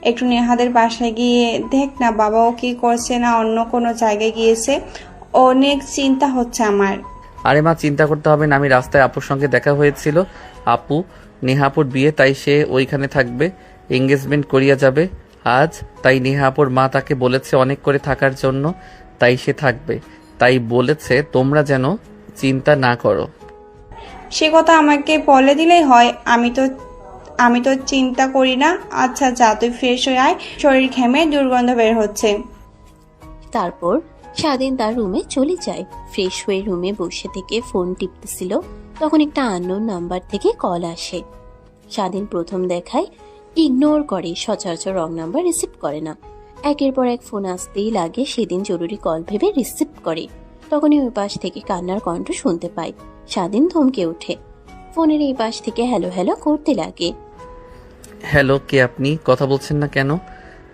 একটু নেহাদের বাসায় গিয়ে দেখ না, বাবাও কি করছে না অন্য কোনো জায়গায় গিয়েছে। অনেক চিন্তা হচ্ছে আমার। আরে মা, চিন্তা করতে হবে না, আমি রাস্তায় আপুর সঙ্গে দেখা হয়েছিল। আপু নেহাপুর বিয়ে, তাই সে ওইখানে থাকবে, এঙ্গেজমেন্ট করিয়া যাবে আজ। তাই নেহাপুর মা তাকে বলেছে অনেক করে থাকার জন্য, তাই সে থাকবে। তাই বলেছে তোমরা যেন চিন্তা না করো। সে কথা আমাকে বলে দিলেই হয়, আমি তো চিন্তা করি না। আচ্ছা যা, তুই ফ্রেশ হয়ে আয়, শরীর ঘেমে দুর্গন্ধ বের হচ্ছে। তারপর স্বাধীন তার রুমে চলে যায়। ফ্রেশ হয়ে রুমে বসে থেকে ফোন টিপতেছিল, তখন একটা আননোন নাম্বার থেকে কল আসে। স্বাধীন প্রথম দেখায় ইগনোর করে, সচরাচর রং নাম্বার রিসিভ করে না। একের পর এক ফোন আসতেই লাগে, সেদিন জরুরি কল ভেবে রিসিভ করে। তখনই ওই পাশ থেকে কান্নার কণ্ঠ শুনতে পায়। স্বাধীন থমকে ওঠে, ফোনের এই পাশ থেকে হ্যালো হ্যালো করতে লাগে। হ্যালো, কে আপনি? কথা বলছেন না কেন?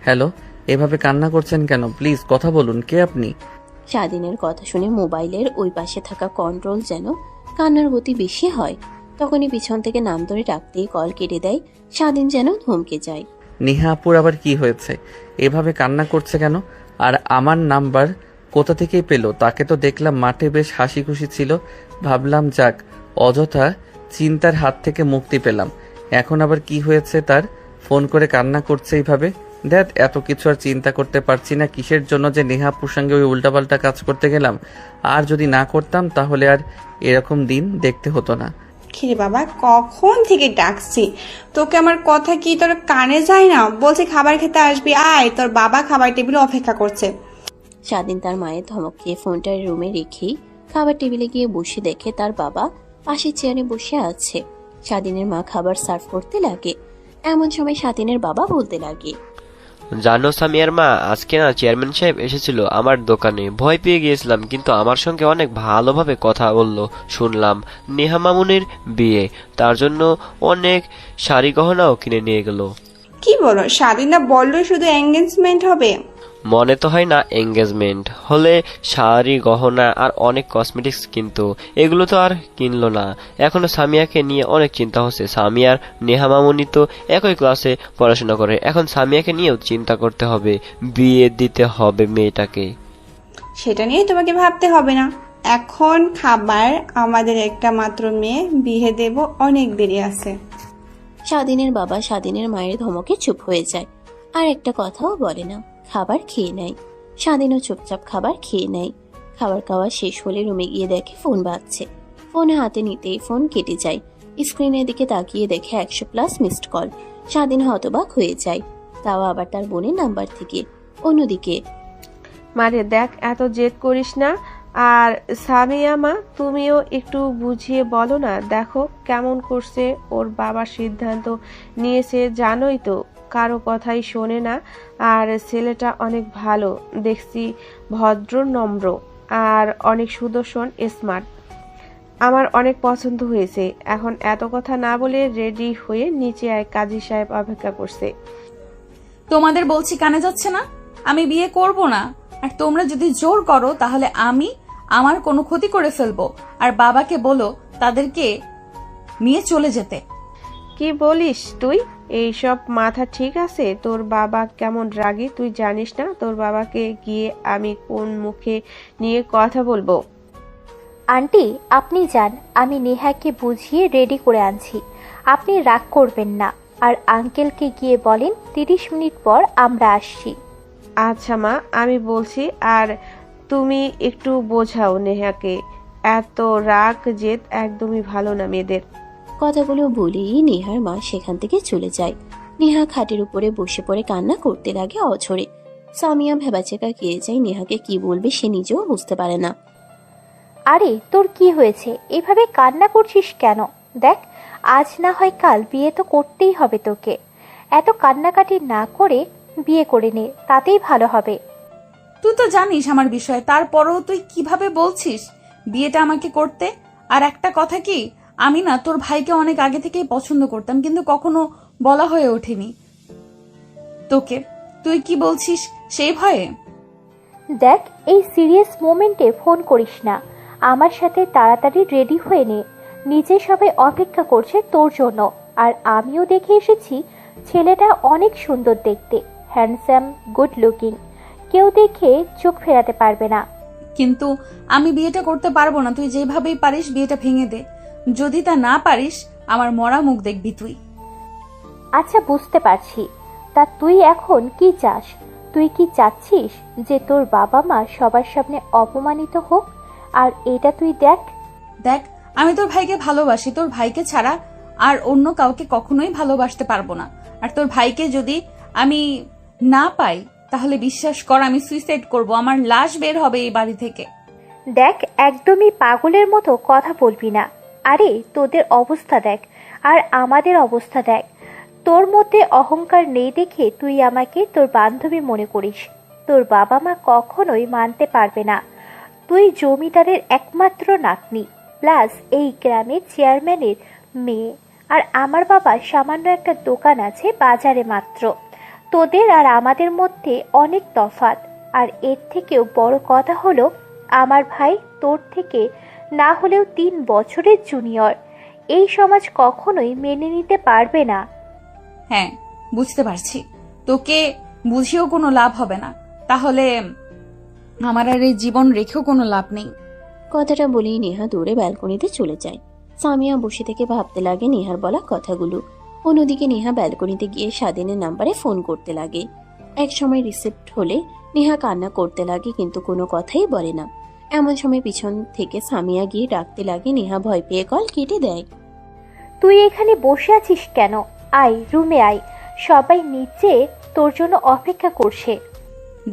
হ্যালো, এভাবে কান্না করছেন কেন? প্লিজ কথা বলুন, কে আপনি? স্বাধীনের কথা শুনে মোবাইলের ওই পাশে থাকা কন্ট্রোল যেন কান্নার গতি বেশি হয়। তখনই পিছন থেকে নাম ধরে ডাকতেই কল কেটে দেয়। স্বাধীন যেন থমকে যায়। নেহাপুর আবার কি হয়েছে? এভাবে কান্না করছে কেন? আর আমার নাম্বার কোথা থেকেই পেল? তাকে তো দেখলাম মাঠে বেশ হাসি খুশি ছিল, ভাবলাম যাক অযথা চিন্তার হাত থেকে মুক্তি পেলাম। এখন আবার কি হয়েছে তার? ফোন করে কান্না করছে এইভাবে? দেখ, এত কিছু আর চিন্তা করতে পারছি না, কিসের জন্য যে নেহাপুর সঙ্গে ওই উল্টাপাল্টা কাজ করতে গেলাম। আর যদি না করতাম তাহলে আর এরকম দিন দেখতে হতো না। খিরে বাবা, কখন থেকে ডাকছি তোকে, আমার কথা কি তোর কানে যায় না? বলছি খাবার খেতে আসবি, আয়, তোর বাবা খাবার টেবিলে অপেক্ষা করছে। স্বাধীন তার মায়ের ধমক খেয়ে ফোনটা রুমে রেখেই খাবার টেবিলে গিয়ে বসে দেখে তার বাবা পাশের চেয়ারে বসে আছে। স্বাধীনের মা খাবার সার্ভ করতে লাগে। এমন সময় স্বাধীনের বাবা বলতে লাগে, জানো সামিয়ার মা, আজকে না চেয়ারম্যান সাহেব এসেছিল আমার দোকানে। ভয় পেয়ে গিয়েছিলাম, কিন্তু আমার সঙ্গে অনেক ভালোভাবে কথা বললো। শুনলাম নেহা মামুনের বিয়ে, তার জন্য অনেক শাড়ি গহনাও কিনে নিয়ে গেল। কি বলো? স্বাধীনা বললো শুধু এঙ্গেজমেন্ট হবে? মনে তো হয় না, এঙ্গেজমেন্ট হলে শাড়ি গহনা আর অনেক কসমেটিক্স, কিন্তু এগুলো তো আর কিনলো না। এখনো সামিয়াকে নিয়ে অনেক চিন্তা হচ্ছে। সামিয়ার নেহা মামুনি তো একই ক্লাসে পড়াশোনা করে, এখন সামিয়াকে নিয়েও চিন্তা করতে হবে, বিয়ে দিতে হবে মেয়েটাকে। সেটা নিয়ে তোমাকে ভাবতে হবে না, এখন খাবার, আমাদের একটা মাত্র মেয়ে, বিয়ে দেব, অনেক দেরি আছে। স্বাধীনের বাবা স্বাধীনের মায়ের ধমকে চুপ হয়ে যায়, আর একটা কথাও বলে না। খাবার খেয়ে নেয়। স্বাধীনও চুপচাপ খাবার খেয়ে নেয়। খাবার খাওয়া শেষ হলে রুমে গিয়ে দেখে ফোন বাজছে। ফোন হাতে নিতেই ফোন কেটে যায়। স্ক্রিনের দিকে তাকিয়ে দেখে 100+ মিসড কল। স্বাধীন হতবাক হয়ে যায়, তাও আবার তার বোনের নাম্বার থেকে। অন্যদিকে, মারে দেখ, এত জেদ করিস না। আর সামিয়া মা, তুমিও একটু বুঝিয়ে বলো না। দেখো কেমন করছে, ওর বাবার সিদ্ধান্ত নিয়েছে, জানোই তো, কারো কথাই শোনে না। আর ছেলেটা অনেক ভালো দেখছি, ভদ্র, নম্র আর অনেক সুদর্শন, স্মার্ট। আমার অনেক পছন্দ হয়েছে। এখন এত কথা না বলে রেডি হয়ে নিচে আয়, কাজী সাহেব অপেক্ষা করছে। তোমাদের বলছি কানে যাচ্ছে না? আমি বিয়ে করব না, আর তোমরা যদি জোর করো তাহলে আমি আমার কোনো ক্ষতি করে ফেলবো। আর বাবাকে বলো তাদেরকে নিয়ে চলে যেতে। কি বলিস তুই? এইসব মাথা ঠিক আছে? তোর বাবা কেমন রাগী তুই জানিস না? তোর বাবাকে গিয়ে আমি কোন মুখে নিয়ে কথা বলবো? আন্টি আপনি যান, আমি নেহাকে বুঝিয়ে রেডি করে আনছি, আপনি রাগ করবেন না। আর আঙ্কেলকে গিয়ে বলেন 30 মিনিট পর আমরা আসছি। আচ্ছা মা, আমি বলছি। আর তুমি একটু বোঝাও নেহাকে, এত রাগ জেদ একদমই ভালো না মেয়েদের। কথাগুলো বলেই নেহার মা সেখান থেকে চলে যায়। নেহা খাটের উপরে বসে পড়ে কান্না করতে লাগে অঝরে। সামিয়া ভেবাচেকা খেয়ে যায়, নেহাকে কি বলবে সে নিজেও বুঝতে পারে না। আরে তোর কি হয়েছে, এভাবে কান্না করছিস কেন? দেখ আজ না হয় কাল বিয়ে তো করতেই হবে তোকে, এত কান্নাকাটি না করে বিয়ে করে নে, তাতেই ভালো হবে। তুই তো জানিস আমার বিষয়ে, তারপরও তুই কিভাবে বলছিস বিয়েটা আমাকে করতে? আর একটা কথা কি, আমি না তোর ভাইকে অনেক আগে থেকেই পছন্দ করতাম, কিন্তু কখনো বলা হয়ে ওঠেনি তোকে। তুই কি বলছিস সেই ভয়ে? দেখ এই সিরিয়াস মোমেন্টে ফোন করিস না, আমার সাথে তাড়াতাড়ি রেডি হয়ে নে, নিচে সবাই অপেক্ষা করছে তোর জন্য। আর আমিও দেখে এসেছি, ছেলেটা অনেক সুন্দর দেখতে, হ্যান্ডসাম, গুড লুকিং, কেউ দেখে চোখ ফেরাতে পারবে না। কিন্তু আমি বিয়েটা করতে পারবো না, তুই যেভাবেই পারিস বিয়েটা ভেঙে দে। যদি তা না পারিস আমার মরা মুখ দেখবি তুই। আচ্ছা বুঝতে পারছি, তা তুই এখন কি চাস? তুই কি চাচ্ছিস যে তোর বাবা মা সবার সামনে অপমানিত হোক? আর এটা তুই দেখ। দেখ আমি তোর ভাইকে ভালোবাসি, তোর ভাইকে ছাড়া আর অন্য কাউকে কখনোই ভালোবাসতে পারবো না। আর তোর ভাইকে যদি আমি না পাই তাহলে বিশ্বাস কর আমি সুইসাইড করব, আমার লাশ বের হবে এই বাড়ি থেকে। দেখ একদমই পাগলের মতো কথা বলবি না। আরে তোদের অবস্থা দেখ, আর আমাদের অবস্থা দেখ। তোর মধ্যে অহংকার নেই দেখে তুই আমাকে তোর বান্ধবী মনে করিস, তোর বাবা মা কখনোই মানতে পারবে না। তুই জমিদারের একমাত্র নাতনি, প্লাস এই গ্রামের চেয়ারম্যানের মেয়ে, আর আমার বাবা সামান্য একটা দোকান আছে বাজারে মাত্র। তোদের আর আমাদের মধ্যে অনেক তফাৎ। আর এর থেকেও বড় কথা হলো, আমার ভাই তোর থেকে না হলেও 3 বছরের জুনিয়র। এই সমাজ কখনোই মেনে নিতে পারবে না। হ্যাঁ বুঝতে পারছি, তোকে বুঝিয়েও কোনো লাভ হবে না, তাহলে আমার আর এই জীবন রেখেও কোনো লাভ নেই। কথাটা বলেই নেহা দৌড়ে ব্যালকনিতে চলে যায়। সামিয়া বসে থেকে ভাবতে লাগে নেহার বলা কথাগুলো। অন্যদিকে নেহা ব্যালকনিতে গিয়ে স্বাধীনের নাম্বারে ফোন করতে লাগে। এক সময় রিসিপ্ট হলে নেহা কান্না করতে লাগে, কিন্তু কোনো কথাই বলে না। এমন সময় পিছন থেকে সামিয়া গিয়ে ডাকতে লাগে। নেহা ভয় পেয়ে কল কেটে দেয়। তুই এখানে বসে আছিস কেন? আয় রুমে আয়, সবাই নিচে তোর জন্য অপেক্ষা করছে।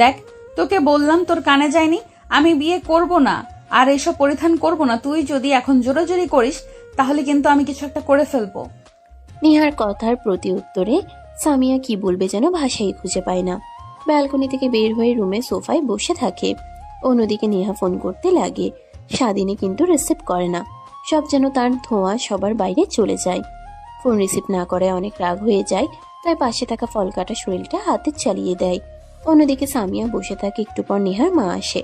দেখ তোকে বললাম তোর কানে যায়নি, আমি বিয়ে করব না আর এসব পরিধান করব না। তুই যদি এখন জোরাজোরি করিস তাহলে কিন্তু আমি কিছু একটা করে ফেলবো। নেহার কথার প্রতি উত্তরে সামিয়া কি বলবে যেন ভাষাই খুঁজে পায় না। ব্যালকনি থেকে বের হয়ে রুমে সোফায় বসে থাকে। অন্যদিকে নেহা ফোন করতে লাগে। স্বাধীনে কিন্তু রিসিভ করে না, সব যেন তার ধোঁয়া সবার বাইরে চলে যায়। ফোন রিসিভ না করে অনেক রাগ হয়ে যায়, তাই পাশে থাকা ফল কাটা শরীরটা হাতে চালিয়ে দেয়। অন্যদিকে সামিয়া বসে থাকে। একটু পর নেহার মা আসে।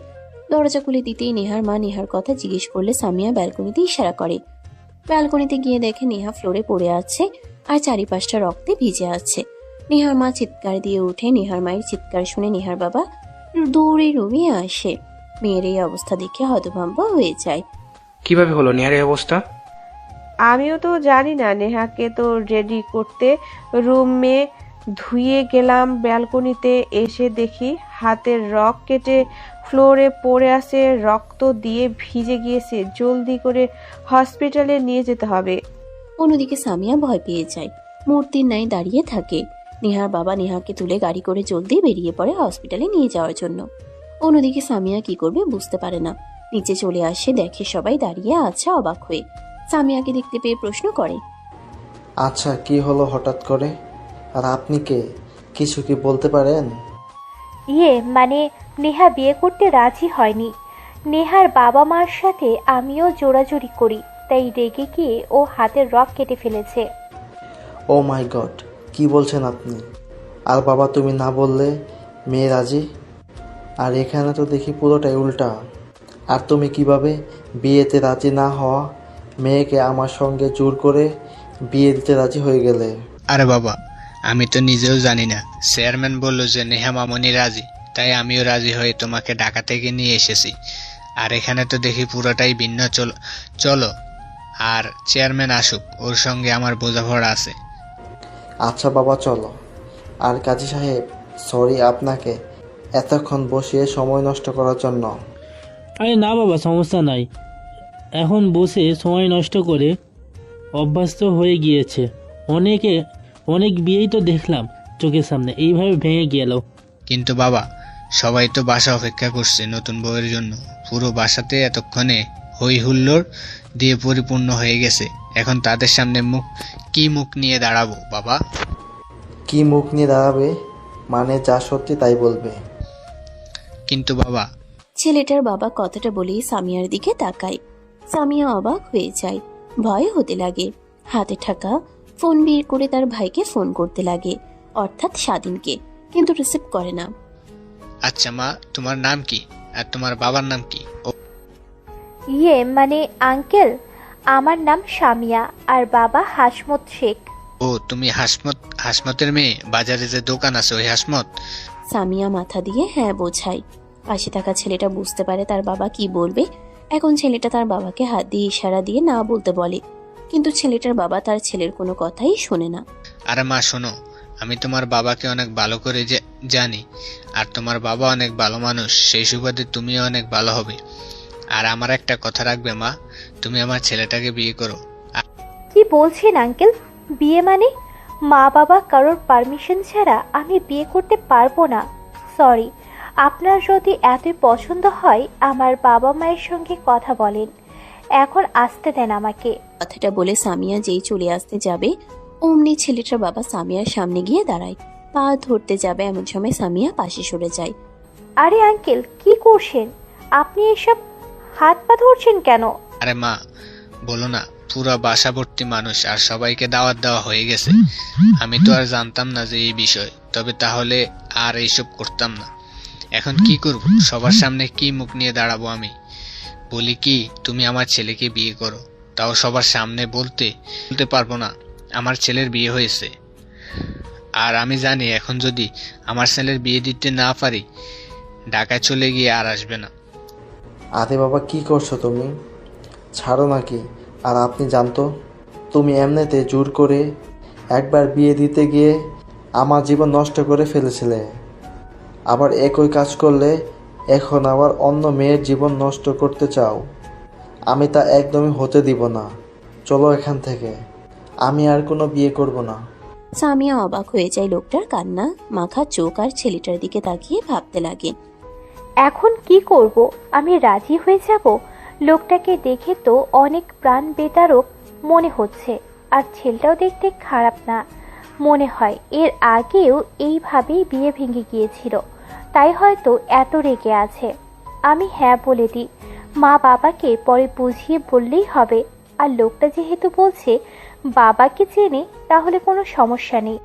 দরজা খুলে দিতেই নেহার মা নেহার কথা জিজ্ঞেস করলে সামিয়া ব্যালকনিতে ইশারা করে। ব্যালকনিতে গিয়ে দেখে নেহা ফ্লোরে পড়ে আছে আর চারিপাশটা রক্তে ভিজে আছে। নেহার মা চিৎকার দিয়ে ওঠে। নেহার মায়ের চিৎকার শুনে নেহার বাবা দৌড়ে রুমে আসে। মেয়ের এই অবস্থা দেখে হতভম্ব হয়ে যায়। কিভাবে হলো নেহার এই অবস্থা? আমিও তো জানি না, নেহাকে তো রেডি করতে রুমে ধুয়ে গেলাম, ব্যালকনিতে এসে দেখি হাতের রক কেটে ফ্লোরে পড়ে আছে, রক্ত দিয়ে ভিজে গিয়েছে। জলদি করে হসপিটালে নিয়ে যেতে হবে। অন্যদিকে সামিয়া ভয় পেয়ে যায়, মূর্তির ন্যায় দাঁড়িয়ে থাকে। নেহার বাবা নেহাকে তুলে গাড়ি করে জলদি বেরিয়ে পড়ে হসপিটালে নিয়ে যাওয়ার জন্য। অন্যদিকে সামিয়া কি করবে বুঝতে পারে না। নিচে চলে আসে, দেখে সবাই দাঁড়িয়ে আছে অবাক হয়ে। সামিয়াকে দেখতে পেয়ে প্রশ্ন করে, আচ্ছা কি হলো হঠাৎ করে? আর আপনি কে, কিছু কি বলতে পারেন? মানে নেহা বিয়ে করতে রাজি হয়নি। নেহার বাবা মার সাথে আমিও জোরাজুরি করি, তাই রেগে গিয়ে ও হাতের রক কেটে ফেলেছে। ও মাই গড, কি বলছেন আপনি? আর বাবা তুমি না বললে মেয়ে রাজি? আর এখানে তো দেখি পুরোটাই উল্টা। আর তুমি কিভাবে বিয়েতে রাজি না হওয়া মেয়েকে আমার সঙ্গে জোর করে বিয়ে দিতে রাজি হয়ে গেলে? আরে বাবা, আমি তো নিজেও জানি না। চেয়ারম্যান বলল যে নেহা মামনি রাজি, তাই আমিও রাজি হয়ে তোমাকে ঢাকা থেকে নিয়ে এসেছি। আর এখানে তো দেখি পুরোটাই ভিন্ন। চলো, আর চেয়ারম্যান আসুক, ওর সঙ্গে আমার বোঝাপড়া আছে। আচ্ছা বাবা চলো। আর কাজী সাহেব, সরি আপনাকে এতক্ষণ বসিয়ে সময় নষ্ট করার জন্য। আরে না বাবা, সমস্যা নাই। এখন বসে সময় নষ্ট করে অভ্যাস তো হয়ে গিয়েছে। অনেক বিয়েই তো দেখলাম চোখের সামনে, এইভাবে ভেঙে গেল। কিন্তু বাবা, সবাই তো বাসা অপেক্ষা করছে নতুন বউয়ের জন্য। পুরো বাসাতে এতক্ষণে হই হুল্লোড় দিয়ে পরিপূর্ণ হয়ে গেছে। এখন তাদের সামনে মুখ নিয়ে দাঁড়াবো বাবা? কি মুখ নিয়ে দাঁড়াবে? মানে যা সত্যি তাই বলবে। কিন্তু বাবা। ছেলেটার বাবা কথাটা বলেই সামিয়ার দিকে তাকায়। সামিয়া অবাক হয়ে যায়, ভয় হতে লাগে। হাতে থাকা ফোন বের করে তার ভাইকে ফোন করতে লাগে, অর্থাৎ স্বাধীনকে, কিন্তু রিসিভ করে না। আচ্ছা মা, তোমার নাম কি আর তোমার বাবার নাম কি? মানে আঙ্কেল, আমার নাম সামিয়া আর বাবা হাসমত শেখ। ও, তুমি হাসমতের মেয়ে? বাজারে যে দোকান আছে ওই হাসমত? সামিয়া মাথা দিয়ে হ্যাঁ বোঝায়। পাশে থাকা ছেলেটা বুঝতে পারে তার বাবা কি বলবে। এখন ছেলেটা তার বাবাকে হাত দিয়ে ইশারা দিয়ে না বলতে বলে, কিন্তু ছেলেটার বাবা তার ছেলের কোনো কথাই শোনে না। আরে মা শোনো, আমি তোমার বাবাকে অনেক ভালো করে জানি, আর তোমার বাবা অনেক ভালো মানুষ, সেই সুবাদে তুমিও অনেক ভালো হবে। আর আমার একটা কথা রাখবে মা, তুমি আমার ছেলেটাকে বিয়ে করো। কি বলছেন আঙ্কেল? বিয়ে মানে? মা বাবা কারোর পারমিশন ছাড়া আমি বিয়ে করতে পারবো না। সরি, আপনার যদি এতই পছন্দ হয় আমার বাবা মায়ের সঙ্গে কথা বলেন, এখন আসতে দেন আমাকে। কথাটা বলে সামিয়া যেই চলে আসতে যাবে, অমনি ছেলেটার বাবা সামিয়ার সামনে গিয়ে দাঁড়ায়। পা ধরতে যাবে, এমন সময় সামিয়া পাশে সরে যায়। আরে আঙ্কেল, কি করছেন আপনি? এসব হাত পা ধরছেন কেন? আরে মা, বলো না, পুরো বাসা ভর্তি মানুষ আর সবাইকে দাওয়াত দেওয়া হয়ে গেছে। আমি তো আর জানতাম না যে এই বিষয়, তবে তাহলে আর এইসব করতাম না। এখন কি করব? সবার সামনে কি মুখ নিয়ে দাঁড়াবো আমি? বলি কি, তুমি আমার ছেলেকে বিয়ে করো। তাও সবার সামনে বলতে পারবো না আমার ছেলের বিয়ে হয়েছে। আর আমি জানি এখন যদি আমার ছেলের বিয়ে দিতে না পারি, ঢাকায় চলে গিয়ে আর আসবে না। আরে বাবা, কি করছো তুমি? ছাড়ো নাকি? আর আপনি জানতো, তুমি এমনিতে জোর করে একবার বিয়ে দিতে গিয়ে আমার জীবন নষ্ট করে ফেলেছিলে। আবার একই কাজ করলে এখন আবার অন্য মেয়ের জীবন নষ্ট করতে চাও। আমি তা একদমই হতে দিব না। চলো এখান থেকে, আমি আর কোনো বিয়ে করব না। সামিয়া অবাক হয়ে যায় লোকটার কান্না মাখা চোখ আর ছেলেটার দিকে তাকিয়ে ভাবতে লাগে। এখন কি করব? আমি রাজি হয়ে যাব? লোকটাকে দেখে তো অনেক প্রাণ বেতারক মনে হচ্ছে, আর ছেলেটাও দেখতে খারাপ না মনে হয়। এর আগেও এইভাবেই বিয়ে ভেঙে গিয়েছিল, তাই হয়তো এত রেগে আছে। আমি হ্যাঁ বলে দিই, মা বাবাকে পরে বুঝিয়ে বললেই হবে। আর লোকটা যেহেতু বলছে বাবাকে চেনে, তাহলে কোনো সমস্যা নেই।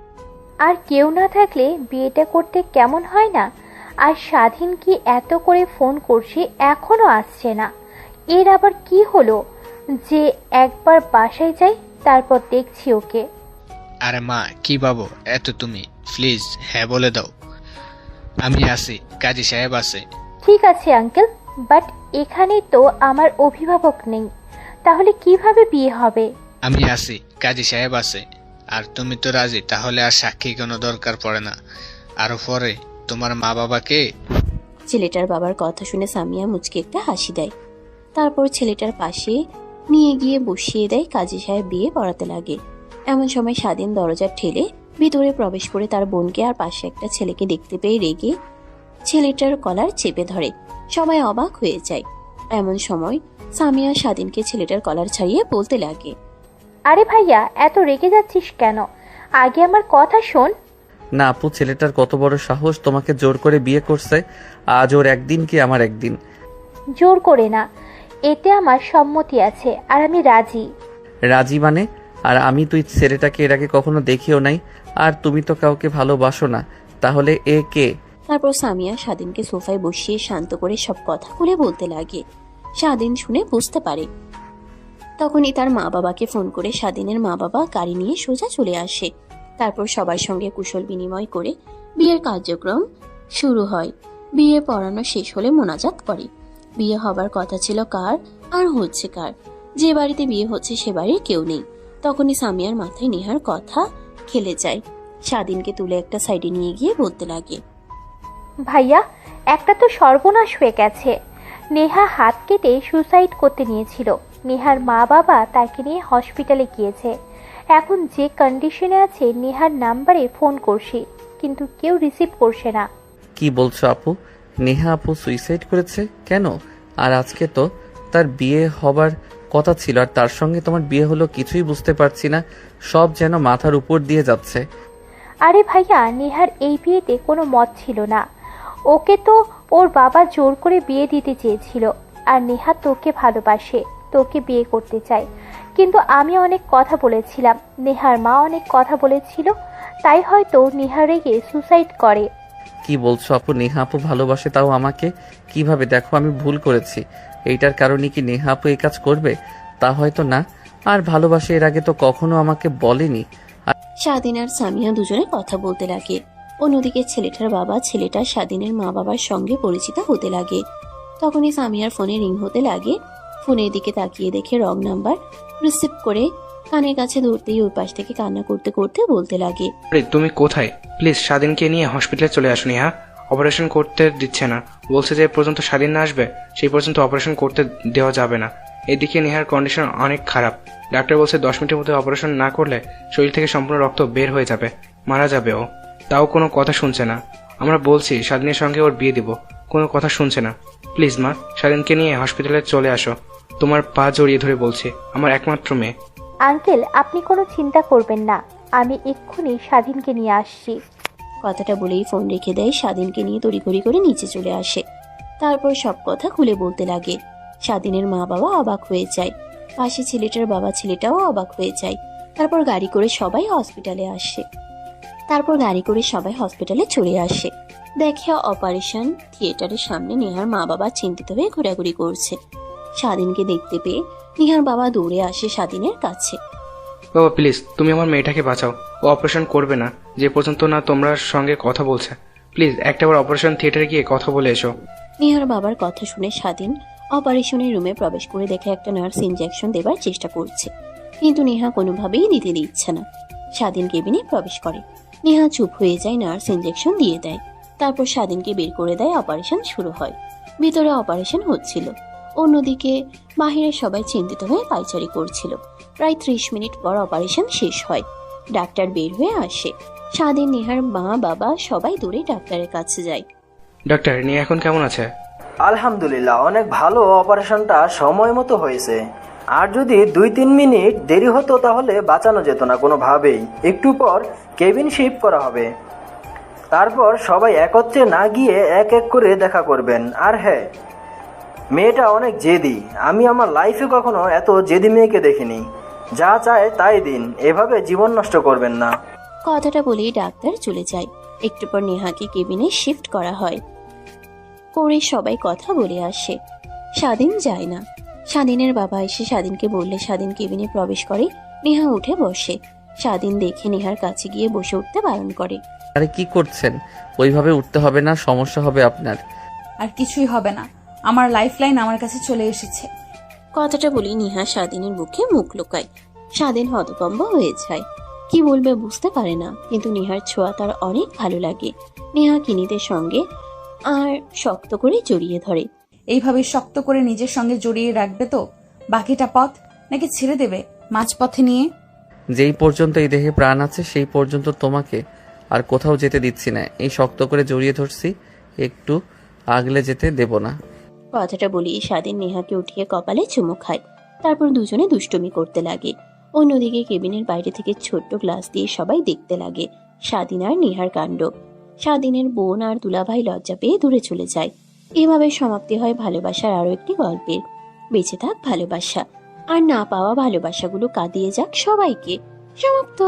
আর কেউ না থাকলে বিয়েটা করতে কেমন হয় না? আর স্বাধীন কি এত করে ফোন করছে, এখনো আসছে না? এর আবার কি হলো যে একবার বাসায় যাই, তারপর দেখছি ওকে। আরে মা, কি ভাবো এত তুমি? প্লিজ হ্যাঁ বলে দাও। আমি আছি, কাজী সাহেব আছে। ঠিক আছে আঙ্কেল, বাট এখানে তো আমার অভিভাবক নেই, তাহলে কিভাবে বিয়ে হবে? আমি আছি, কাজী সাহেব আছে। আর তুমি তো রাজি, তাহলে আর সাক্ষী কোনো দরকার পড়ে না। আরো পরে তোমার মা বাবাকে। ছেলেটার বাবার কথা শুনে সামিয়া মুচকে একটা হাসি দেয়। তারপর ছেলেটার পাশে নিয়ে গিয়ে বসিয়ে দেয়। কাজী সাহেব বিয়ে পড়াতে লাগে। এমন সময় স্বাধীন দরজার ঠেলে ভিতরে প্রবেশ করে তার বোনকে আর পাশে একটা ছেলেকে দেখতে পেয়ে রেগে ছেলেটার কলার চেপে ধরে। সবাই অবাক হয়ে যায়। এমন সময় সামিয়া স্বাধীনকে ছেলেটার কলার ছাড়িয়ে বলতে লাগে, আরে ভাইয়া, এত রেগে যাচ্ছিস কেন? আগে আমার কথা শোন। না আপু, ছেলেটার কত বড় সাহস তোমাকে জোর করে বিয়ে করছে। আজ ওর একদিন কি আমার একদিন। জোর করে না, এতে আমার সম্মতি আছে আর আমি রাজি। রাজি মানে? আর আমি তুই ছেলেটাকে এর আগে কখনো দেখিও নাই, আর তুমি তো কাউকে ভালোবাসো না, তাহলে এ কে? তারপর সামিয়া স্বাধীনকে সোফায় বসিয়ে শান্ত করে সব কথা খুলে বলতে লাগে। স্বাধীন শুনে বুঝতে পারে তখনই তার মা বাবাকে ফোন করে স্বাধীনের মা বাবা গাড়ি নিয়ে সোজা চলে আসে। তারপর সবার সঙ্গে কুশল বিনিময় করে বিয়ের কার্যক্রম শুরু হয়। বিয়ে পড়ানো শেষ হলে মোনাজাত করে। বিয়ে হবার কথা ছিল কার, আর হচ্ছে কার। যে বাড়িতে বিয়ে হচ্ছে সে বাড়ির কেউ নেই। তখনই সামিয়ার মাথায় নেহার কথা খেলে যায়। স্বাধীনকে তুলে একটা সাইডে নিয়ে গিয়ে বলতে লাগে, ভাইয়া, একটা তো সর্বনাশ হয়ে গেছে। নেহা হাত কেটে সুসাইড করতে নিয়েছিল। নেহার মা বাবা তাকে নিয়ে হসপিটালে গিয়েছে। এখন যে কন্ডিশনে আছে, নেহার নাম্বারে ফোন করছি, কিন্তু কেউ রিসিভ করছে না। কি বলছো আপু? নেহা আপু সুইসাইড করেছে কেন? আর আজকে তো তার বিয়ে হবার কথা ছিল, আর তার সঙ্গে তোমার বিয়ে হলো কিছুই বুঝতে পারছি না। সব যেন মাথার উপর দিয়ে যাচ্ছে। আরে ভাইয়া, নেহার এই বিয়েতে কোনো মত ছিল না। ওকে তো ওর বাবা জোর করে বিয়ে দিতে চেয়েছিল। আর নেহা তোকে ভালোবাসে, তোকে বিয়ে করতে চায়। কিন্তু আমি অনেক কথা বলেছিলাম, নেহার মা অনেক কথা বলেছিল, তাই হয়তো নেহা রেগে সুসাইড করে। কি বলছো আপু? নেহা আপু ভালোবাসে, তাও আমাকে? কিভাবে? দেখো আমি ভুল করেছি। এইটার কারণে কি নেহা আপু এই কাজ করবে? তা হয়তো না। আর ভালোবাসে এর আগে তো কখনো আমাকে বলেনি। স্বাধীন আর সামিয়া দুজনে কথা বলতে লাগে। অন্যদিকে ছেলেটার বাবা ছেলেটা স্বাধীনের মা বাবার সঙ্গে পরিচিত হতে লাগে। তখনই সামিয়ার ফোনে রিং হতে লাগে। ফোনের দিকে তাকিয়ে দেখে রং নাম্বার। রিসিভ করে কানের কাছে ধরতেই ওই পাশ থেকে কান্না করতে করতে বলতে লাগে, আরে তুমি কোথায়? প্লিজ স্বাধীনকে নিয়ে হসপিটালে চলে আসুন। নেহা অপারেশন করতে দিচ্ছে না, বলছে যে পর্যন্ত স্বাধীন না আসবে সেই পর্যন্ত অপারেশন করতে দেওয়া যাবে না। এদিকে নেহার কন্ডিশন অনেক খারাপ। ডাক্তার বলছে 10 মিনিটের মধ্যে অপারেশন না করলে শরীর থেকে সম্পূর্ণ রক্ত বের হয়ে যাবে, মারা যাবে ও। তাও কোনো কথা শুনছে না। আমরা বলছি স্বাধীনের সঙ্গে ওর বিয়ে দিব, কোনো কথা শুনছে না। প্লিজ মা, স্বাধীনকে নিয়ে হসপিটালে চলে আসো। তোমার পা জড়িয়ে ধরে বলছি, আমার একমাত্র মেয়ে। আঙ্কেল, আপনি কোনো চিন্তা করবেন না, আমি এক্ষুনি স্বাধীনকে নিয়ে আসছি। কথাটা বলেই ফোন রেখে দেয়। স্বাধীনকে নিয়ে তড়িঘড়ি করে নিচে চলে আসে। তারপর সব কথা খুলে বলতে লাগে। স্বাধীনের মা বাবা অবাক হয়ে যায়। পাশে ছেলেটার বাবা ছেলেটাও অবাক হয়ে যায়। তারপর গাড়ি করে সবাই হসপিটালে চলে আসে। দেখে অপারেশন থিয়েটারের সামনে নেহার মা বাবা চিন্তিত হয়ে ঘোরাঘুরি করছে। স্বাধীনকে দেখতে পেয়ে নেহার বাবা দৌড়ে আসে স্বাধীনের কাছে। বাবা প্লিজ, তুমি আমার মেয়েটাকে বাঁচাও। ও অপারেশন করবে না যে পর্যন্ত না তোমরা সঙ্গে কথা বলছে। প্লিজ একটাবার অপারেশন থিয়েটারে গিয়ে কথা বলে এসো। নেহার বাবার কথা শুনে স্বাধীন অপারেশনের রুমে প্রবেশ করে দেখে একটা নার্স ইনজেকশন দেবার চেষ্টা করছে, কিন্তু নেহা কোনোভাবেই দিতে দিচ্ছে না। স্বাধীন কেবিনে প্রবেশ করে। নেহা চুপ হয়ে যায়, নার্স ইনজেকশন দিয়ে দেয়। তারপর স্বাধীনকে বের করে দেয়। অপারেশন শুরু হয়। ভিতরে অপারেশন হচ্ছিল। অন্যদিকে বাহিরে সবাই চিন্তিত হয়ে পায়চারি করছিল। প্রায় 30 মিনিট পর অপারেশন শেষ হয়। ডাক্তার বের হয়ে আসে। স্বাধীন, নেহার মা বাবা সবাই দৌড়ে ডাক্তারের কাছে যায়। ডাক্তার, নিয়ে এখন কেমন আছে? আলহামদুলিল্লাহ, অনেক ভালো। অপারেশনটা সময় মতো হয়েছে। আর যদি 2-3 মিনিট দেরি হতো তাহলে বাঁচানো যেত না কোনোভাবেই। একটু পর কেবিন শিফট করা হবে। তারপর সবাই একত্রে না গিয়ে এক এক করে দেখা করবেন। আর হ্যাঁ, মেয়েটা অনেক জেদি। আমি আমার লাইফে কখনো এত জেদি মেয়েকে দেখিনি। যা চায় তাই দিন, এভাবে জীবন নষ্ট করবেন না। কথাটা বলেই ডাক্তার চলে যায়। একটু পর নেহাকে কেবিনে শিফট করা হয়। করে সবাই কথা বলে আসে। স্বাধীন যায় না। স্বাধীনের বাবা এসে স্বাধীনকে বললে স্বাধীন কেবিনে প্রবেশ করে। নেহা উঠে বসে। স্বাধীন দেখে নেহার কাছে গিয়ে বসে উঠতে বারণ করে। আরে কি করছেন? ওইভাবে উঠতে হবে না, সমস্যা হবে আপনার। আর কিছুই হবে না, আমার লাইফলাইন আমার কাছে চলে এসেছে। কথাটা বলি নেহা স্বাধীনের বুকে মুখ লুকায়। স্বাধীন হতভম্ব হয়ে যায়। কি বলবে বুঝতে পারে না, কিন্তু নেহার ছোঁয়া তার অনেক ভালো লাগে। নেহা কিনিদের সঙ্গে আর শক্ত করে জড়িয়ে ধরে। এইভাবে শক্ত করে নিজের সঙ্গে জড়িয়ে রাখবে তো বাকিটা পথ, নাকি ছেড়ে দেবে মাঝপথে নিয়ে? যেই পর্যন্ত এই দেহে প্রাণ আছে সেই পর্যন্ত তোমাকে আর কোথাও যেতে দিচ্ছি না। এই শক্ত করে জড়িয়ে ধরছি, একটু আগলে যেতে দেব না। কথাটা বলি স্বাধীন নেহাকে উঠিয়ে কপালে চুমু খায়। তারপর দুজনে দুষ্টুমি করতে লাগে। অন্যদিকে কেবিনের বাইরে থেকে ছোট্ট গ্লাস দিয়ে সবাই দেখতে লাগে স্বাধীন আর নেহার কাণ্ড। স্বাধীনের বোন আর দুলাভাই লজ্জা পেয়ে দূরে চলে যায়। এভাবে সমাপ্তি হয় ভালোবাসার আরো একটি গল্পের। বেঁচে থাক ভালোবাসা, আর না পাওয়া ভালোবাসাগুলো কাঁদিয়ে যাক সবাইকে। সমাপ্ত।